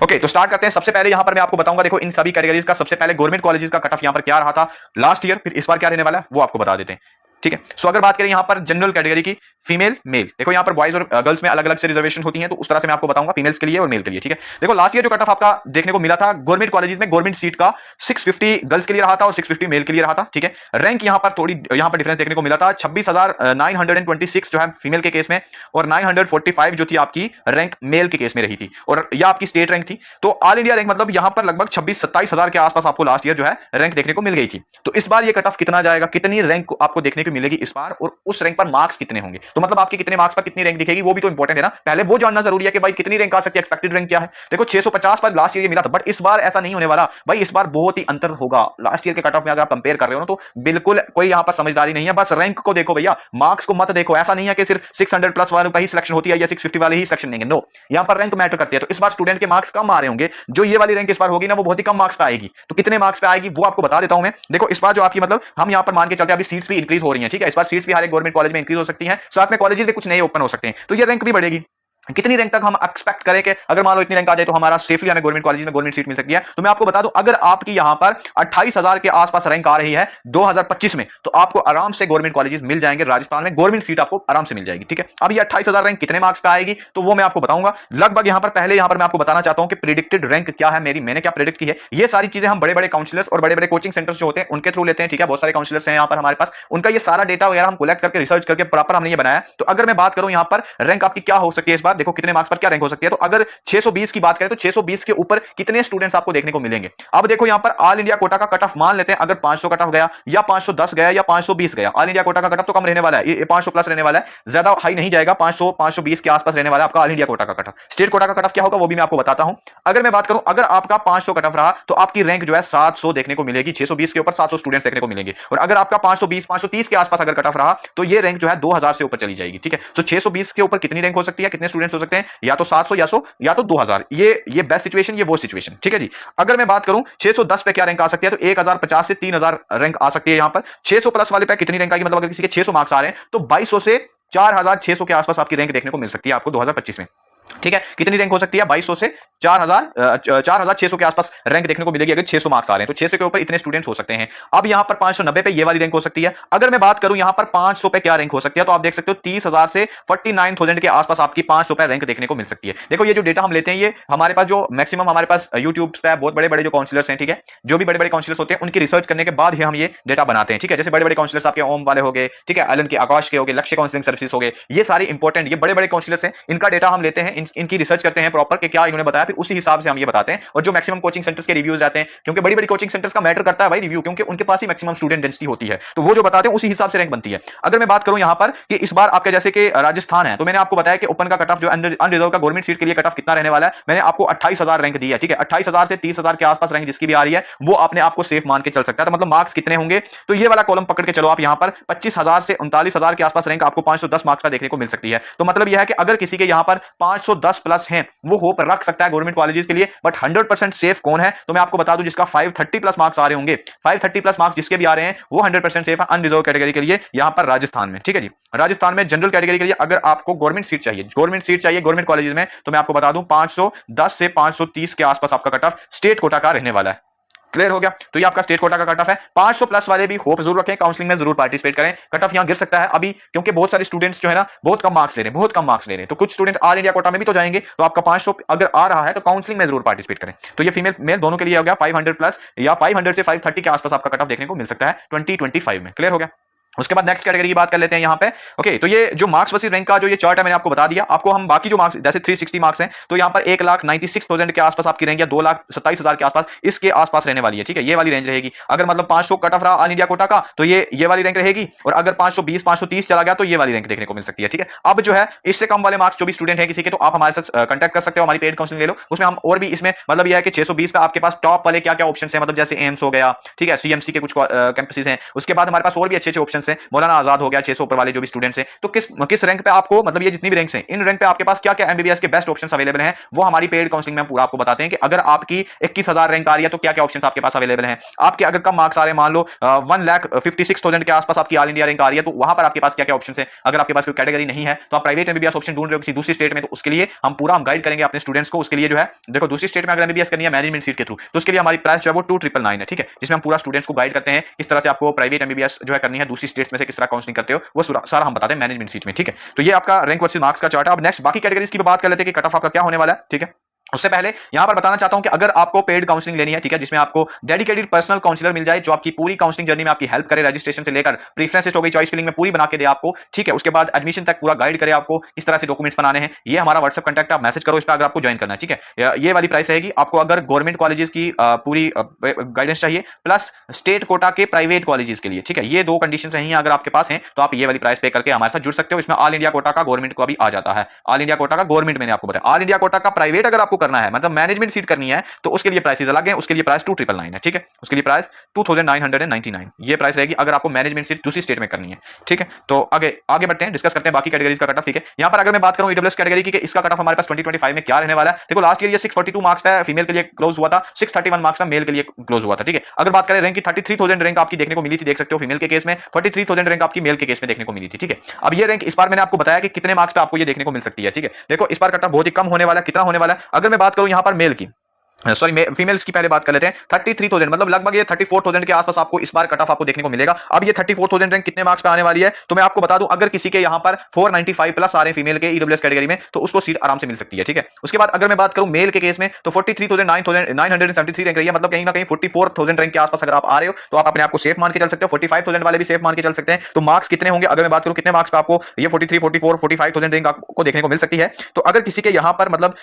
ओके, तो स्टार्ट करते हैं। सबसे पहले यहां पर मैं आपको बताऊंगा, देखो इन सभी कैटेगरीज का सबसे पहले गवर्नमेंट कॉलेजेस का कट ऑफ यहां पर क्या रहा था लास्ट ईयर, फिर इस बार क्या रहने वाला है वो आपको बता देते हैं, ठीक है। सो अगर बात करें यहां पर जनरल कैटेगरी की, फीमेल मेल, देखो यहां पर बॉयज और गर्ल्स में अलग अलग से रिजर्वेशन होती हैं, तो उस तरह से मैं आपको बताऊंगा फीमेल्स के लिए और मेल के लिए, ठीक है। देखो लास्ट ईयर जो कट ऑफ आपका देखने को मिला था गवर्नमेंट कॉलेजेस में, गवर्नमेंट सीट का 650 गर्ल्स के लिए रहा था और 650 मेल के लिए रहा था, ठीक है। रैंक यहां पर थोड़ी यहां पर डिफरेंस देखने को मिला था, 26,926 जो है फीमेल के केस में और 945 जो थी आपकी रैंक मेल के केस में रही थी, और यह आपकी स्टेट रैंक थी। तो ऑल इंडिया रैंक मतलब यहां पर लगभग 26-27 के आसपास आपको लास्ट ईयर जो है रैंक देखने को मिल गई थी। तो इस बार ये कट ऑफ कितना जाएगा, कितनी रैंक आपको देखने को मिलेगी इस बार, और उस रैंक पर मार्क्स कितने होंगे, तो मतलब आपके कितने मार्क्स पर कितनी रैंक दिखेगी वो भी तो इंपॉर्टेंट है ना। पहले वो जानना जरूरी है कि भाई कितनी रैंक आ सकती है, एक्सपेक्टेड रैंक क्या है। देखो 650 पर लास्ट ईयर ये मिला था, बट इस बार ऐसा नहीं होने वाला भाई, इस बार बहुत ही अंतर होगा लास्ट ईयर के कट ऑफ में। अगर आप कंपेयर कर रहे हो ना तो बिल्कुल कोई यहां पर समझदारी नहीं है, बस रैंक को देखो भैया, मार्क्स को मत देखो। ऐसा नहीं है कि सिर्फ 600 प्लस वालों पर ही सिलेक्शन होती है या 650 वाले ही सिलेक्शन नहीं है, नो, यहां पर रैंक मैटर करती है। तो इस बार स्टूडेंट के मार्क्स कम आ रहे होंगे, जो ये वाली रैंक इस बार होगी ना वो बहुत ही कम मार्क्स पे आएगी। तो कितने मार्क्स पे आएगी वो आपको बता देता हूं मैं। देखो इस बार जो आपकी मतलब हम यहां पर मान के चलते हैं अभी सीट्स भी इंक्रीज हो रही हैं, ठीक है। इस बार सीट्स भी हर एक गवर्नमेंट कॉलेज में इंक्रीज हो सकती हैं, साथ में कॉलेजेस भी कुछ नए ओपन हो सकते हैं, तो ये रैंक भी बढ़ेगी। कितनी रैंक तक हम एक्सपेक्ट करें कि अगर मान लो इतनी रैंक आ जाए तो हमारा सेफली हमें गवर्नमेंट कॉलेज में गवर्नमेंट सीट मिल सकती है। तो मैं आपको बता दूं अगर आपकी यहां पर 28,000 के आसपास रैंक आ रही है 2025 में, तो आपको आराम से गवर्नमेंट कॉलेजेस मिल जाएंगे राजस्थान में, गवर्नमेंट सीट आपको आराम से मिल जाएगी, ठीक है। अब ये 28,000 रैंक कितने मार्क्स पे आएगी तो वो मैं आपको बताऊंगा लगभग। यहां पर पहले यहां पर मैं आपको बताना चाहता हूं कि प्रेडिक्टेड रैंक क्या है मेरी, मैंने क्या प्रेडिक्ट की है। ये सारी चीजें हम बड़े बड़े काउंसलर्स और बड़े बड़े कोचिंग सेंटर्स जो होते हैं उनके थ्रू लेते हैं, ठीक है। बहुत सारे काउंसलर्स हैं यहां पर हमारे पास, उनका ये सारा डेटा वगैरह हम कलेक्ट करके रिसर्च करके प्रॉपर हमने ये बनाया। तो अगर मैं बात करूं यहां पर रैंक आपकी क्या हो सकती है इस बार, देखो कितने मार्क्स पर क्या रैंक हो सकती है। तो अगर 620 की बात करें तो 620 के ऊपर कितने स्टूडेंट्स आपको देखने को मिलेंगे। अब देखो यहां पर ऑल इंडिया कोटा का कट ऑफ मान लेते हैं, अगर 500 कट ऑफ गया या 510 गया या 520 गया, ऑल इंडिया कोटा का कट ऑफ तो कम रहने वाला है, ये 500 प्लस रहने वाला है, ज्यादा हाई नहीं जाएगा, 500 520 के आसपास रहने वाला है आपका ऑल इंडिया कोटा का कट ऑफ। स्टेट कोटा का कट ऑफ क्या होगा वो भी मैं आपको बताता हूं। अगर मैं बात करूं, अगर आपका 500 कट ऑफ रहा तो आपकी रैंक जो है 700 देखने को मिलेगी, 620 के ऊपर 700 स्टूडेंट्स देखने को मिलेंगे। और अगर आपका 520 530 के आसपास अगर कट ऑफ रहा तो ये रैंक जो है 2000 से ऊपर चली जाएगी, ठीक है। तो 620 के ऊपर कितनी रैंक हो सकती है, कितने स्टूडेंट्स हो सकते हैं, या तो 700 या तो 2000, ये बेस्ट सिचुएशन, ये वो सिचुएशन, ठीक है जी। अगर मैं बात करूं 610 पे क्या रैंक आ सकती है, तो 1050 से 3000 रैंक आ सकती है। यहां पर 600 प्लस वाले पे कितनी रैंक आएगी, मतलब अगर किसी के 600 मार्क्स आ रहे हैं तो 2200 से 4600 के आसपास आपकी रैंक देखने को मिल सकती है आपको 2025 में, ठीक है। कितनी रैंक हो सकती है, 2200 से 4600 के आसपास रैंक देखने को मिलेगी अगर 600 मार्क्स आ रहे हैं, तो 600 के ऊपर इतने स्टूडेंट्स हो सकते हैं। अब यहां पर 590 पे ये वाली रैंक हो सकती है। अगर मैं बात करूं यहां पर 500 पे क्या रैंक हो सकती है, तो आप देख सकते हो 30,000 से 49,000 के आसपास आपकी 500 पे रैंक देखने को मिल सकती है। देखो ये जो डेटा हम लेते हैं ये हमारे पास जो मैक्सिमम हमारे पास यूट्यूब पे बहुत बड़े बड़े जो काउंसलर्स हैं, ठीक है, जो भी बड़े बड़े काउंसलर्स होते हैं उनकी रिसर्च करने के बाद ही हम ये डेटा बनाते हैं, ठीक है। जैसे बड़े बड़े काउंसलर्स आपके ओम वाले हो गए, ठीक है, एलन के, आकाश के हो गए, लक्ष्य काउंसलिंग सर्विसेज हो गए, ये सारे इंपॉर्टेंट ये बड़े बड़े काउंसलर्स हैं, इनका डेटा हम लेते हैं, इनकी रिसर्च करते हैं प्रॉपर कि क्या इन्होंने बताया, फिर उसी हिसाब से हम ये बताते हैं। और जो मैक्सिमम कोचिंग सेंटर्स के रिव्यूज रहते हैं, क्योंकि बड़ी बड़ी कोचिंग सेंटर्स का मैटर करता है भाई रिव्यू, क्योंकि उनके पास ही मैक्सिमम स्टूडेंट डेंसिटी होती है, तो वो जो बताते हैं उसी हिसाब से रैंक बनती है। अगर मैं बात करूं यहां पर कि इस बार आपके जैसे कि राजस्थान है, तो मैंने आपको बताया कि ओपन का कट ऑफ जो अनरिजर्व का गवर्नमेंट सीट के लिए कट ऑफ कितना रहने वाला है, मैंने आपको 28000 रैंक दी है, ठीक है। 28000 से 30000 के आसपास रैंक जिसकी भी आ रही है वो अपने आप को सेफ मान के चल सकता है। तो मतलब मार्क्स कितने होंगे, तो ये वाला कॉलम पकड़ के चलो आप, यहां पर 25000 से 39000 के आसपास रैंक आपको 510 मार्क्स का देखने को मिल सकती है। तो मतलब यह है कि अगर किसी के यहां पर 510 प्लस है वो होप रख सकता है गवर्नमेंट कॉलेजेस के लिए, बट 100% सेफ कौन है, तो मैं आपको बता दूं जिसका 530 प्लस मार्क्स आ रहे होंगे, 530 प्लस मार्क्स जिसके भी आ रहे हैं वो 100% सेफ है अनरिजर्व कैटेगरी के लिए यहां पर राजस्थान में, ठीक है जी। राजस्थान में जनरल कैटेगरी के लिए अगर आपको गवर्नमेंट सीट चाहिए गवर्नमेंट कॉलेज में, तो मैं आपको बता दूं 510 से 530 के आसपास आपका कट ऑफ स्टेट कोटा का रहने वाला है। क्लियर हो गया, तो ये आपका स्टेट कोटा का कट ऑफ है। 500 प्लस वाले भी होप जरूर रखें, काउंसलिंग में जरूर पार्टिसिपेट करें। कट ऑफ यहां गिर सकता है अभी, क्योंकि बहुत सारे स्टूडेंट्स जो है ना बहुत कम मार्क्स ले रहे हैं, तो कुछ स्टूडेंट ऑल इंडिया कोटा में भी तो जाएंगे, तो आपका 500 अगर आ रहा है तो काउंसलिंग में जरूर पार्टिसिपेट करें। तो ये फीमेल मेल दोनों के लिए हो गया 500 प्लस या 500 से 530 के आसपास आपका कट ऑफ देखने को मिल सकता है 2025 में। क्लियर हो गया। उसके बाद नेक्स्ट कैटेगरी की बात कर लेते हैं यहां पे। ओके, तो ये जो मार्क्स वर्सेस रैंक का जो ये चार्ट है मैंने आपको बता दिया। आपको हम बाकी जो मार्क्स जैसे 360 मार्क्स हैं तो यहां पर 1,96,000 के आसपास आपकी रैंक या 2,27,000 के आसपास इसके आसपास रहने वाली है, ठीक है। ये वाली रेंज रहेगी। अगर मतलब 500 कट ऑफ रहा ऑल इंडिया कोटा का तो ये वाली रैंक रहेगी, और अगर 520 530 चला गया तो ये वाली रैंक देखने को मिल सकती है, ठीक है। अब जो है इससे कम वाले मार्क्स जो भी स्टूडेंट है किसी के, तो आप हमारे साथ कांटेक्ट कर सकते हो, हमारी पेड काउंसलिंग ले लो। उसमें हम और भी इसमें मतलब यह है कि 620 पे आपके पास टॉप वाले क्या क्या ऑप्शन है, मतलब जैसे एम्स हो गया, ठीक है, सीएमसी के कुछ कैंपसेस हैं। उसके बाद हमारे पास और भी अच्छे अच्छे ऑप्शन है, मौलाना आजाद हो गया, 600 ऊपर वाले जो भी स्टूडेंट्स हैं, तो किस रैंक पे आपको मतलब ये जितनी भी रैंक्स हैं इन रैंक पे आपके पास क्या क्या एमबीबीएस के बेस्ट ऑप्शंस अवेलेबल हैं वो हमारी पेड काउंसलिंग में पूरा आपको बताते हैं कि अगर आपकी 21000 रैंक आ रही है तो क्या क्या ऑप्शंस आपके पास अवेलेबल हैं। आपके अगर कम मार्क्स आ रहे हैं, मान लो 1,56,000 के आसपास आपकी ऑल इंडिया रैंक आ रही है, तो वहां पर आपके पास क्या क्या ऑप्शंस हैं। अगर आपके पास कोई कैटेगरी नहीं है तो आप प्राइवेट एमबीबीएस ऑप्शन ढूंढ रहे हो किसी दूसरी स्टेट में, तो उसके लिए हम पूरा गाइड करेंगे अपने स्टूडेंट्स को। उसके लिए जो है देखो दूसरी स्टेट में अगर एमबीबीएस करनी है मैनेजमेंट सीट के थ्रू, तो उसके लिए हमारी प्राइस जो है वो 2,999 है, ठीक है, जिसमें हम पूरा स्टूडेंट्स को गाइड करते हैं किस तरह से आपको प्राइवेट एमबीबीएस जो है करनी है, दूसरी स्टेट्स में से किस तरह काउंसलिंग करते हो वो सारा हम बताते हैं मैनेजमेंट सीट में, ठीक है। तो ये आपका रैंक वर्सेस मार्क्स का चार्ट है। अब नेक्स्ट बाकी कैटेगरीज की बात कर लेते हैं कि कट ऑफ आपका क्या होने वाला है, ठीक है। उससे पहले यहां पर बताना चाहता हूं कि अगर आपको पेड काउंसलिंग लेनी है, ठीक है, जिसमें आपको डेडिकेटेड पर्सनल काउंसलर मिल जाए जो आपकी पूरी काउंसलिंग जर्नी में आपकी हेल्प करे, रजिस्ट्रेशन से लेकर प्रेफरेंसेस हो गई, चॉइस फिलिंग में पूरी बना के दे आपको, ठीक है, उसके बाद एडमिशन तक पूरा गाइड करे आपको किस तरह से डॉक्यूमेंट्स बनाने हैं, ये हमारा व्हाट्सएप कांटेक्ट, आप मैसेज करो इस पर अगर आपको ज्वाइन करना है, ठीक है। ये वाली प्राइस रहेगी आपको अगर गवर्नमेंट कॉलेजेस की पूरी गाइडेंस चाहिए प्लस स्टेट कोटा के प्राइवेट कॉलेजेस के लिए, ठीक है। ये दो कंडीशन हैं अगर आपके पास हैं तो आप ये वाली प्राइस पे करके हमारे साथ जुड़ सकते हो। इसमें ऑल इंडिया कोटा का गवर्नमेंट को भी आ जाता है, ऑल इंडिया कोटा का गवर्नमेंट मैंने आपको बताया। ऑल इंडिया कोटा का प्राइवेट अगर आपको करना है मतलब मैनेजमेंट सीट करनी है तो उसके लिए प्राइसेस अलग हैं, उसके लिए प्राइस 2,999 है, ठीक है, उसके लिए प्राइस 2,999 ये प्राइस रहेगी अगर आपको मैनेजमेंट सीट दूसरी स्टेट में करनी है, ठीक है। तो आगे बढ़ते हैं, डिस्कस करते हैं बाकी कैटेगरीज का कट ऑफ, ठीक है। यहां पर अगर मैं बात करूं ईडब्ल्यूएस कैटेगरी की कि इसका कट ऑफ हमारे पास 2025 में क्या रहने वाला है, देखो लास्ट ईयर ये 642 मार्क्स पे फीमेल के लिए क्लोज हुआ था, 631 मार्क्स पे मेल के लिए क्लोज हुआ था, ठीक है। अगर बात करें रैंक की 33,000 रैंक आपकी देखने को मिली थी, देख सकते हो फीमेल के केस में 43,000 रैंक आपकी मेल के केस में देखने को मिली थी, ठीक है। अब ये रैंक इस बार मैंने आपको बताया कि कितने मार्क्स पे आपको ये देखने को मिल सकती है, ठीक है। देखो इस बार कट ऑफ बहुत ही कम होने वाला है, कितना होने वाला है, अगर मैं बात करूं यहां पर मेल की, सॉरी फीमेल्स की पहले बात कर लेते हैं। 33,000 मतलब लगभग ये 34,000 के आसपास आपको इस बार कट ऑफ आपको देखने को मिलेगा। अब ये 34,000 रैंक कितने मार्क्स पे आने वाली है तो मैं आपको बता दूं, अगर किसी के यहां पर 495 प्लस आ रहे हैं फीमेल के ईडब्ल्यूएस कैटेगरी में तो उसको सीट आराम से मिल सकती है, ठीक है। उसके बाद अगर मैं बात करूं मेल के केस में तो 43,973 रैंक रही है, मतलब कहीं ना कहीं 44,000 रैंक के आसपास अगर आप आ रहे हो तो आप अपने आप को सेफ मान के चल सकते हो। 45,000 वाले भी सेफ मान के चल सकते हैं। तो मार्क्स कितने होंगे अगर मैं बात करूं कितने मार्क्स पे आपको ये 43, 44, 45,000 रैंक आपको देखने को मिल सकती है। तो अगर किसी के यहां पर मतलब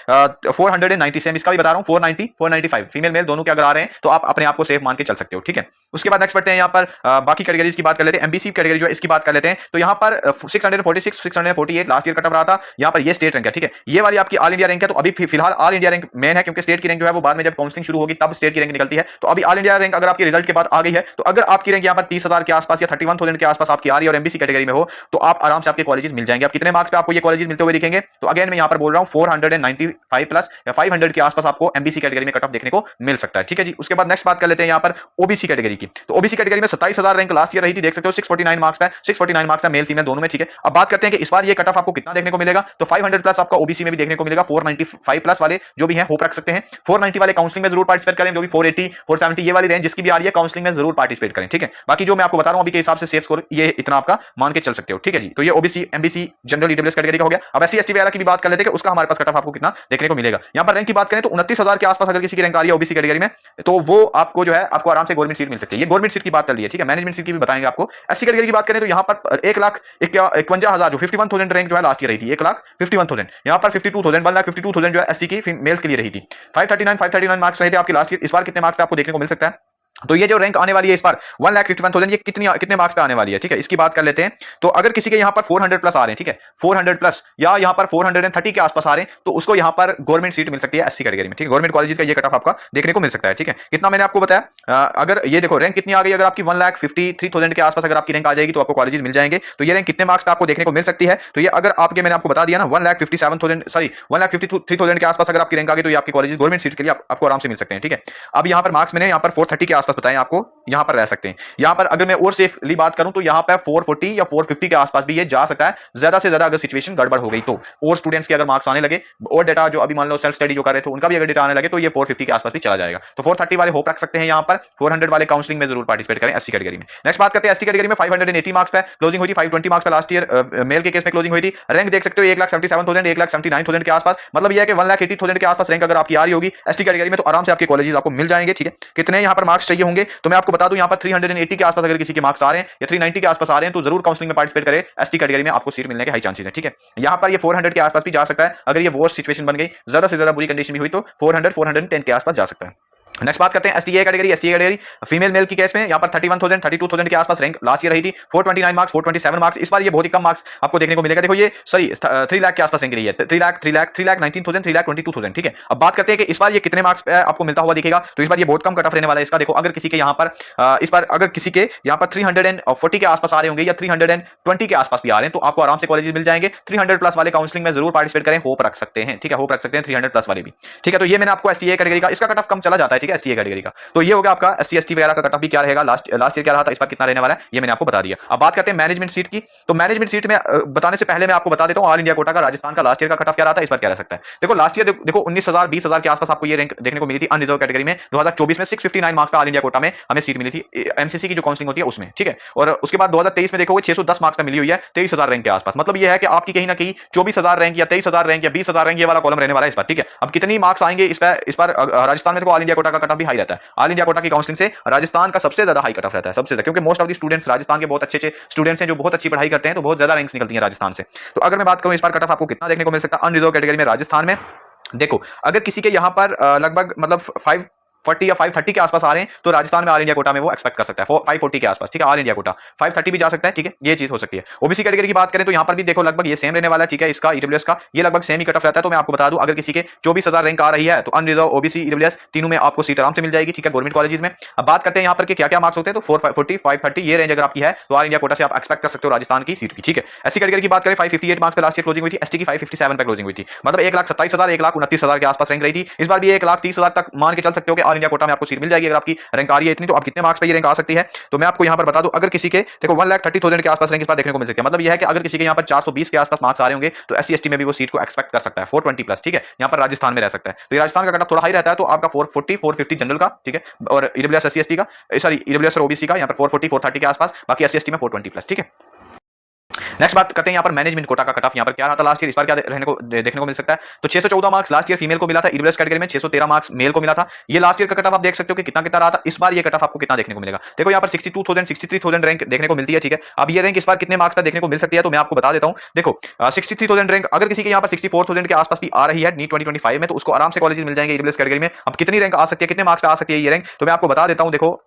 490 सेम इसका भी बता रहा हूं 490 495 फीमेल मेल दोनों के अगर आ रहे हैं तो आप अपने आप को सेफ मान के चल सकते हो, ठीक है। उसके बाद नेक्स्ट बढ़ते हैं यहाँ पर बाकी कैटेगरीज की बात कर लेते हैं। एमबीसी कैटेगरी जो है इसकी बात कर लेते हैं। तो यहाँ पर 646 648 लास्ट ईयर कट ऑफ रहा था। यहाँ पर ये स्टेट रैंक है, ठीक है। ये वाली आपकी ऑल इंडिया रैंक है। तो अभी फिलहाल ऑल इंडिया रैंक मेन है क्योंकि स्टेट की रैंक जो है वो बाद में जब काउंसलिंग शुरू होगी तब स्टेट की रैंक निकलती है। तो अभी ऑल इंडिया रैंक अगर आपकी रिजल्ट के बाद आ गई है तो अगर आपकी रैंक यहाँ पर 30,000 के आसपास या 31,000 के आसपास आपकी आ रही है और एमबीसी कैटेगरी में हो तो आप आराम से आपके कॉलेजेस मिल जाएंगे। आप कितने मार्क्स पे आपको ये कॉलेजेस मिलते हुए दिखेंगे तो अगेन मैं यहाँ पर बोल रहा हूँ 495 प्लस या 500 के आसपास आपको एमबीसी कैटेगरी में कट ऑफ देखने को मिल सकता है, ठीक है जी। उसके बाद नेक्स्ट बात कर लेते हैं यहाँ पर ओबीसी कैटेगरी की। तो ओबीसी कैटेगरी में 27,000 रैंक लास्ट ईयर रही थी, देख सकते हो 649 मार्क्स पे 649 मार्क्स पे मेल फीमेल दोनों में, ठीक है। अब बात करते हैं कि इस बार ये कट ऑफ आपको कितना देखने को मिलेगा तो 500 प्लस आपका ओबीसी में भी देखने को मिलेगा। 495 प्लस वाले जो भी हैं होप रख सकते हैं। 490 वाले काउंसलिंग में जरूर पार्टिसिपेट करें, जो भी 480 470 ये वाली रेंज जिसकी भी आ रही है काउंसलिंग में जरूर पार्टिसिपेट करें, ठीक है। बाकी जो मैं आपको बता रहा हूं अभी के हिसाब से सेफ स्कोर ये इतना आपका मान के चल सकते हो, ठीक है जी। तो ये OBC MBC general EWS category का हो गया। अब एससी एसटी वगैरह की भी बात कर लेते हैं कि उसका हमारे पास कट ऑफ आपको कितना देखने को मिलेगा। यहां पर रैंक की बात करें तो 29,000 के आसपास अगर किसी की रैंक आ रही है ओबीसी कैटेगरी में तो वो आपको जो है आपको आराम से गवर्नमेंट सीट मिल सकती है। ये गवर्नमेंट सीट की बात कर ली है, ठीक है। मैनेजमेंट सीट की भी बताएंगे आपको। एससी कैटेगरी की बात करें तो यहां पर 1,51,000 जो 51,000 रैंक जो है लास्ट ईयर रही थी 1,51,000 यहां पर 52,000 1,52,000 जो है एससी की मेल्स के लिए रही थी। 539 मार्क्स रहे थे आपके लास्ट ईयर। इस बार कितने मार्क्स पे आपको देखने को मिल सकता है तो ये जो रैंक आने वाली है इस बार 1,51,000 ये कितने मार्क्स पे आने वाली है, ठीक है। इसकी बात कर लेते हैं। तो अगर किसी के यहां पर 400 प्लस आ रहे हैं, ठीक है, 400 प्लस या यहां पर 430 के आसपास आ रहे हैं तो उसको यहां पर गवर्नमेंट सीट मिल सकती है एससी कैटेगरी में, ठीक है। गवर्नमेंट कॉलेजेस का ये कट ऑफ आपका देखने को मिल सकता है, ठीक है। कितना मैंने आपको बताया अगर ये देखो रैंक कितनी आ गई, अगर आपकी 1,53,000 के आसपास अगर आपकी रैंक आ जाएगी तो आपको कॉलेजेस मिल जाएंगे। तो ये रैंक कितने मार्क्स पे आपको देखने को मिल सकती है तो ये अगर आपके मैंने आपको बता दिया ना 1,53,000 के आसपास अगर आपकी रैंक आ गई तो ये आपकी कॉलेजेस गवर्नमेंट सीट के लिए आपको आराम से मिल सकते हैं, ठीक है। अब यहां पर मार्क्स मैंने यहां पर 430 के आसपास बताए आपको यहां पर रह सकते हैं। यहां पर अगर मैं और सेफली बात करूं तो यहां पर 440 या 450 के आसपास भी ये जा सकता है, ज्यादा से ज्यादा अगर सिचुएशन गड़बड़ हो गई तो। और स्टूडेंट्स के अगर मार्क्स आने लगे और डेटा जो अभी मान लो सेल्फ स्टडी जो कर रहे थे उनका भी अगर डेटा आने लगे तो ये 450 के आसपास भी चला जाएगा। तो 430 वाले होप रख सकते हैं। यहां पर 400 वाले काउंसलिंग में जरूर पार्टिसिपेट करें एससी कैटेगरी में। नेक्स्ट बात करते हैं एसटी कैटेगरी में 580 मार्क्स पे क्लोजिंग हुई थी, 520 मार्क्स पे लास्ट ईयर मेल के केस में क्लोजिंग हुई थी। रैंक देख सकते हो 1,77,000 1,79,000 के आसपास, मतलब ये है कि 1,80,000 के आसपास रैंक अगर आपकी आ रही होगी एसटी कैटेगरी में तो आराम से आपके कॉलेजेस आपको मिल जाएंगे, ठीक है। कितने यहां पर मार्क्स चाहिए होंगे तो मैं आपको बता दूं यहां पर 380 के आसपास अगर किसी के मार्क्स आ रहे हैं या 390 के आसपास आ रहे हैं तो जरूर काउंसलिंग में पार्टिसिपेट करें। एसटी कैटेगरी में आपको सीट मिलने के हाई चांसेस हैं, ठीक है। यहां पर ये 400 के आसपास भी जा सकता है अगर ये वर्स्ट सिचुएशन बन गई, ज्यादा से ज्यादा बुरी कंडीशन भी हुई तो 400 410 के आसपास जा सकता है। नेक्स्ट बात करते हैं एसटीए कैटेगरी फीमेल मेल की केस में यहां पर 31,000 32,000 के आसपास रैंक लास्ट ईयर रही थी। 429 मार्क्स 427 मार्क्स इस बार ये बहुत ही कम मार्क्स आपको देखने को मिलेगा। देखो ये सॉरी 3 लाख के आसपास रैंक रही है, 3,19,000 3,22,000, ठीक है। अब बात करते हैं कि इस बार ये कितने मार्क्स आपको मिलता हुआ दिखेगा तो इस बार ये बहुत कम कट ऑफ रहने वाला है इसका। देखो अगर किसी के यहां पर इस बार अगर किसी के यहां पर 340 के आसपास आ रहे होंगे या 320 के आसपास भी आ रहे हैं तो आपको आराम से कॉलेजेस मिल जाएंगे। 300 प्लस वाले काउंसलिंग में जरूर पार्टिसिपेट करें, होप रख सकते हैं, ठीक है। होप रख सकते हैं 300 प्लस वाले भी, ठीक है। तो ये मैंने आपको एसटीए कैटेगरी का इसका कट ऑफ कम चला जाता है, ठीक है, एसटीए कैटेगरी का। तो ये हो गया आपका एससी एसटी वगैरह का कट ऑफ भी क्या रहेगा, लास्ट ईयर क्या रहा था, इस बार कितना रहने वाला है ये मैंने आपको बता दिया। अब बात करते हैं मैनेजमेंट सीट की। तो मैनेजमेंट सीट में बताने से पहले मैं आपको बता देता हूं ऑल इंडिया कोटा का राजस्थान का लास्ट ईयर का कट ऑफ क्या रहा था, इस बार क्या रह सकता है। देखो लास्ट ईयर देखो 19,000 20,000 के आसपास आपको ये रैंक देखने को मिली थी अनरिजर्व कैटेगरी में। 2024 में 659 मार्क्स पे ऑल इंडिया कोटा में हमें सीट मिली थी एमसीसी की जो काउंसलिंग होती है उसमें, ठीक है। और उसके बाद 2023 में देखोगे 610 मार्क्स पे मिली हुई है 23,000 रैंक के आसपास। मतलब ये है कि आपकी कहीं ना कहीं 24,000 रैंक या 23,000 रैंक या 20,000 रैंक ये वाला कॉलम रहने वाला है इस बार, ठीक है। अब कितनी मार्क्स आएंगे इस बार राजस्थान में देखो ऑल इंडिया कोटा का कट ऑफ भी हाई रहता है। ऑल इंडिया कोटा की काउंसलिंग से राजस्थान का सबसे ज्यादा हाई कट ऑफ रहता है, सबसे ज्यादा, क्योंकि most of the students Rajasthan के बहुत अच्छे स्टूडेंट्स हैं जो बहुत अच्छी पढ़ाई करते हैं तो बहुत ज्यादा रैंक्स निकलती हैं राजस्थान से। तो अगर मैं बात करूं इस बार कट ऑफ आपको कितना देखने को मिल सकता है अनरिजर्व कैटेगरी में राजस्थान में। देखो अगर किसी के यहां पर लगभग मतलब 540 या 530 के आसपास आ रहे हैं तो राजस्थान में ऑल इंडिया कोटा में वो एक्सपेक्ट कर सकता है 540 के आसपास, ठीक है। ऑल इंडिया कोटा 530 भी जा सकता है, ठीक है, ये चीज हो सकती है। ओबीसी कैटेगरी की बात करें तो यहां पर भी देखो लगभग ये सेम रहने वाला है, ठीक है। इसका ईडब्ल्यूएस का ये लगभग सेम ही कट ऑफ रहता है। तो मैं आपको बता दूं अगर किसी के 24,000 रैंक आ रही है तो अनरिजर्व ओबीसी ईडब्ल्यूएस तीनों में आपको सीट आराम से मिल जाएगी, ठीक है, गवर्नमेंट कॉलेजेस में। अब बात करते हैं यहां पर कि क्या क्या मार्क्स होते हैं तो 440 530 ये रेंज अगर आपकी है तो ऑल इंडिया कोटा से आप एक्सपेक्ट कर सकते हो राजस्थान की सीट की, ठीक है। एससी कैटेगरी की बात करें 558 मार्क्स पे लास्ट ईयर क्लोजिंग हुई थी, एसटी की 557 पे क्लोजिंग हुई थी। मतलब 1,27,000 1,29,000 के आसपास रैंक रही थी। इस बार भी 1,30,000 तक मान के चल सकते हो कि ऑल इंडिया कोटा में आपको सीट मिल जाएगी। अगर आपकी रैंक आ रही है इतनी, तो आप कितने मार्क्स पे ये रैंक आ सकती है, तो मैं आपको यहाँ पर बता दूं, अगर किसी के देखो 1,30,000 के आसपास रैंक इस बार देखने को मिल सकती है। मतलब यह है कि अगर किसी के यहाँ पर 420 के आसपास मार्क्स आ रहे होंगे तो एससी एसटी में भी वो सीट को एक्सपेक्ट कर सकता है 420 प्लस, ठीक है। यहाँ पर राजस्थान में रह सकता है, तो ये राजस्थान का कट ऑफ थोड़ा हाई रहता है, तो आपका 440 450 जनरल का, ठीक है, और ईडब्ल्यूएस एससी एसटी का, सॉरी ईडब्ल्यूएस और ओबीसी का यहाँ पर 440 430 के आसपास, बाकी एससी एसटी में 420 प्लस, ठीक है। नेक्स्ट बात करते हैं यहाँ पर मैनेजमेंट कोटा का कट ऑफ यहाँ पर क्या रहा था लास्ट ईयर, इस बार क्या रहने को देखने को मिल सकता है। तो 614 मार्क्स लास्ट ईयर फीमेल को मिला था, ईडब्ल्यूएस कैटेगरी में 613 मार्क्स मेल को मिला था। ये लास्ट ईयर का कट ऑफ आप देख सकते हो कि कितना कितना रहा था। इस बार ये कट ऑफ आपको कितना देखने को मिलेगा, देखो यहाँ पर 62,000 63,000 रैंक देखने को मिलती है, ठीक है। अब ये रैंक इस बार कितने मार्क्स का देखने को मिल सकती है, तो मैं आपको बता देता हूँ। देखो 63,000 रैंक अगर किसी के यहाँ पर 64,000 के आसपास भी आ रही है नीट 2025 में, तो उसको आराम से कॉलेज मिल जाएंगे ईडब्ल्यूएस कैटेगरी में। अब कितनी रैंक आ सकती है, कितने मार्क्स पे आ सकती है ये रैंक, तो मैं आपको बता देता हूँ। देखो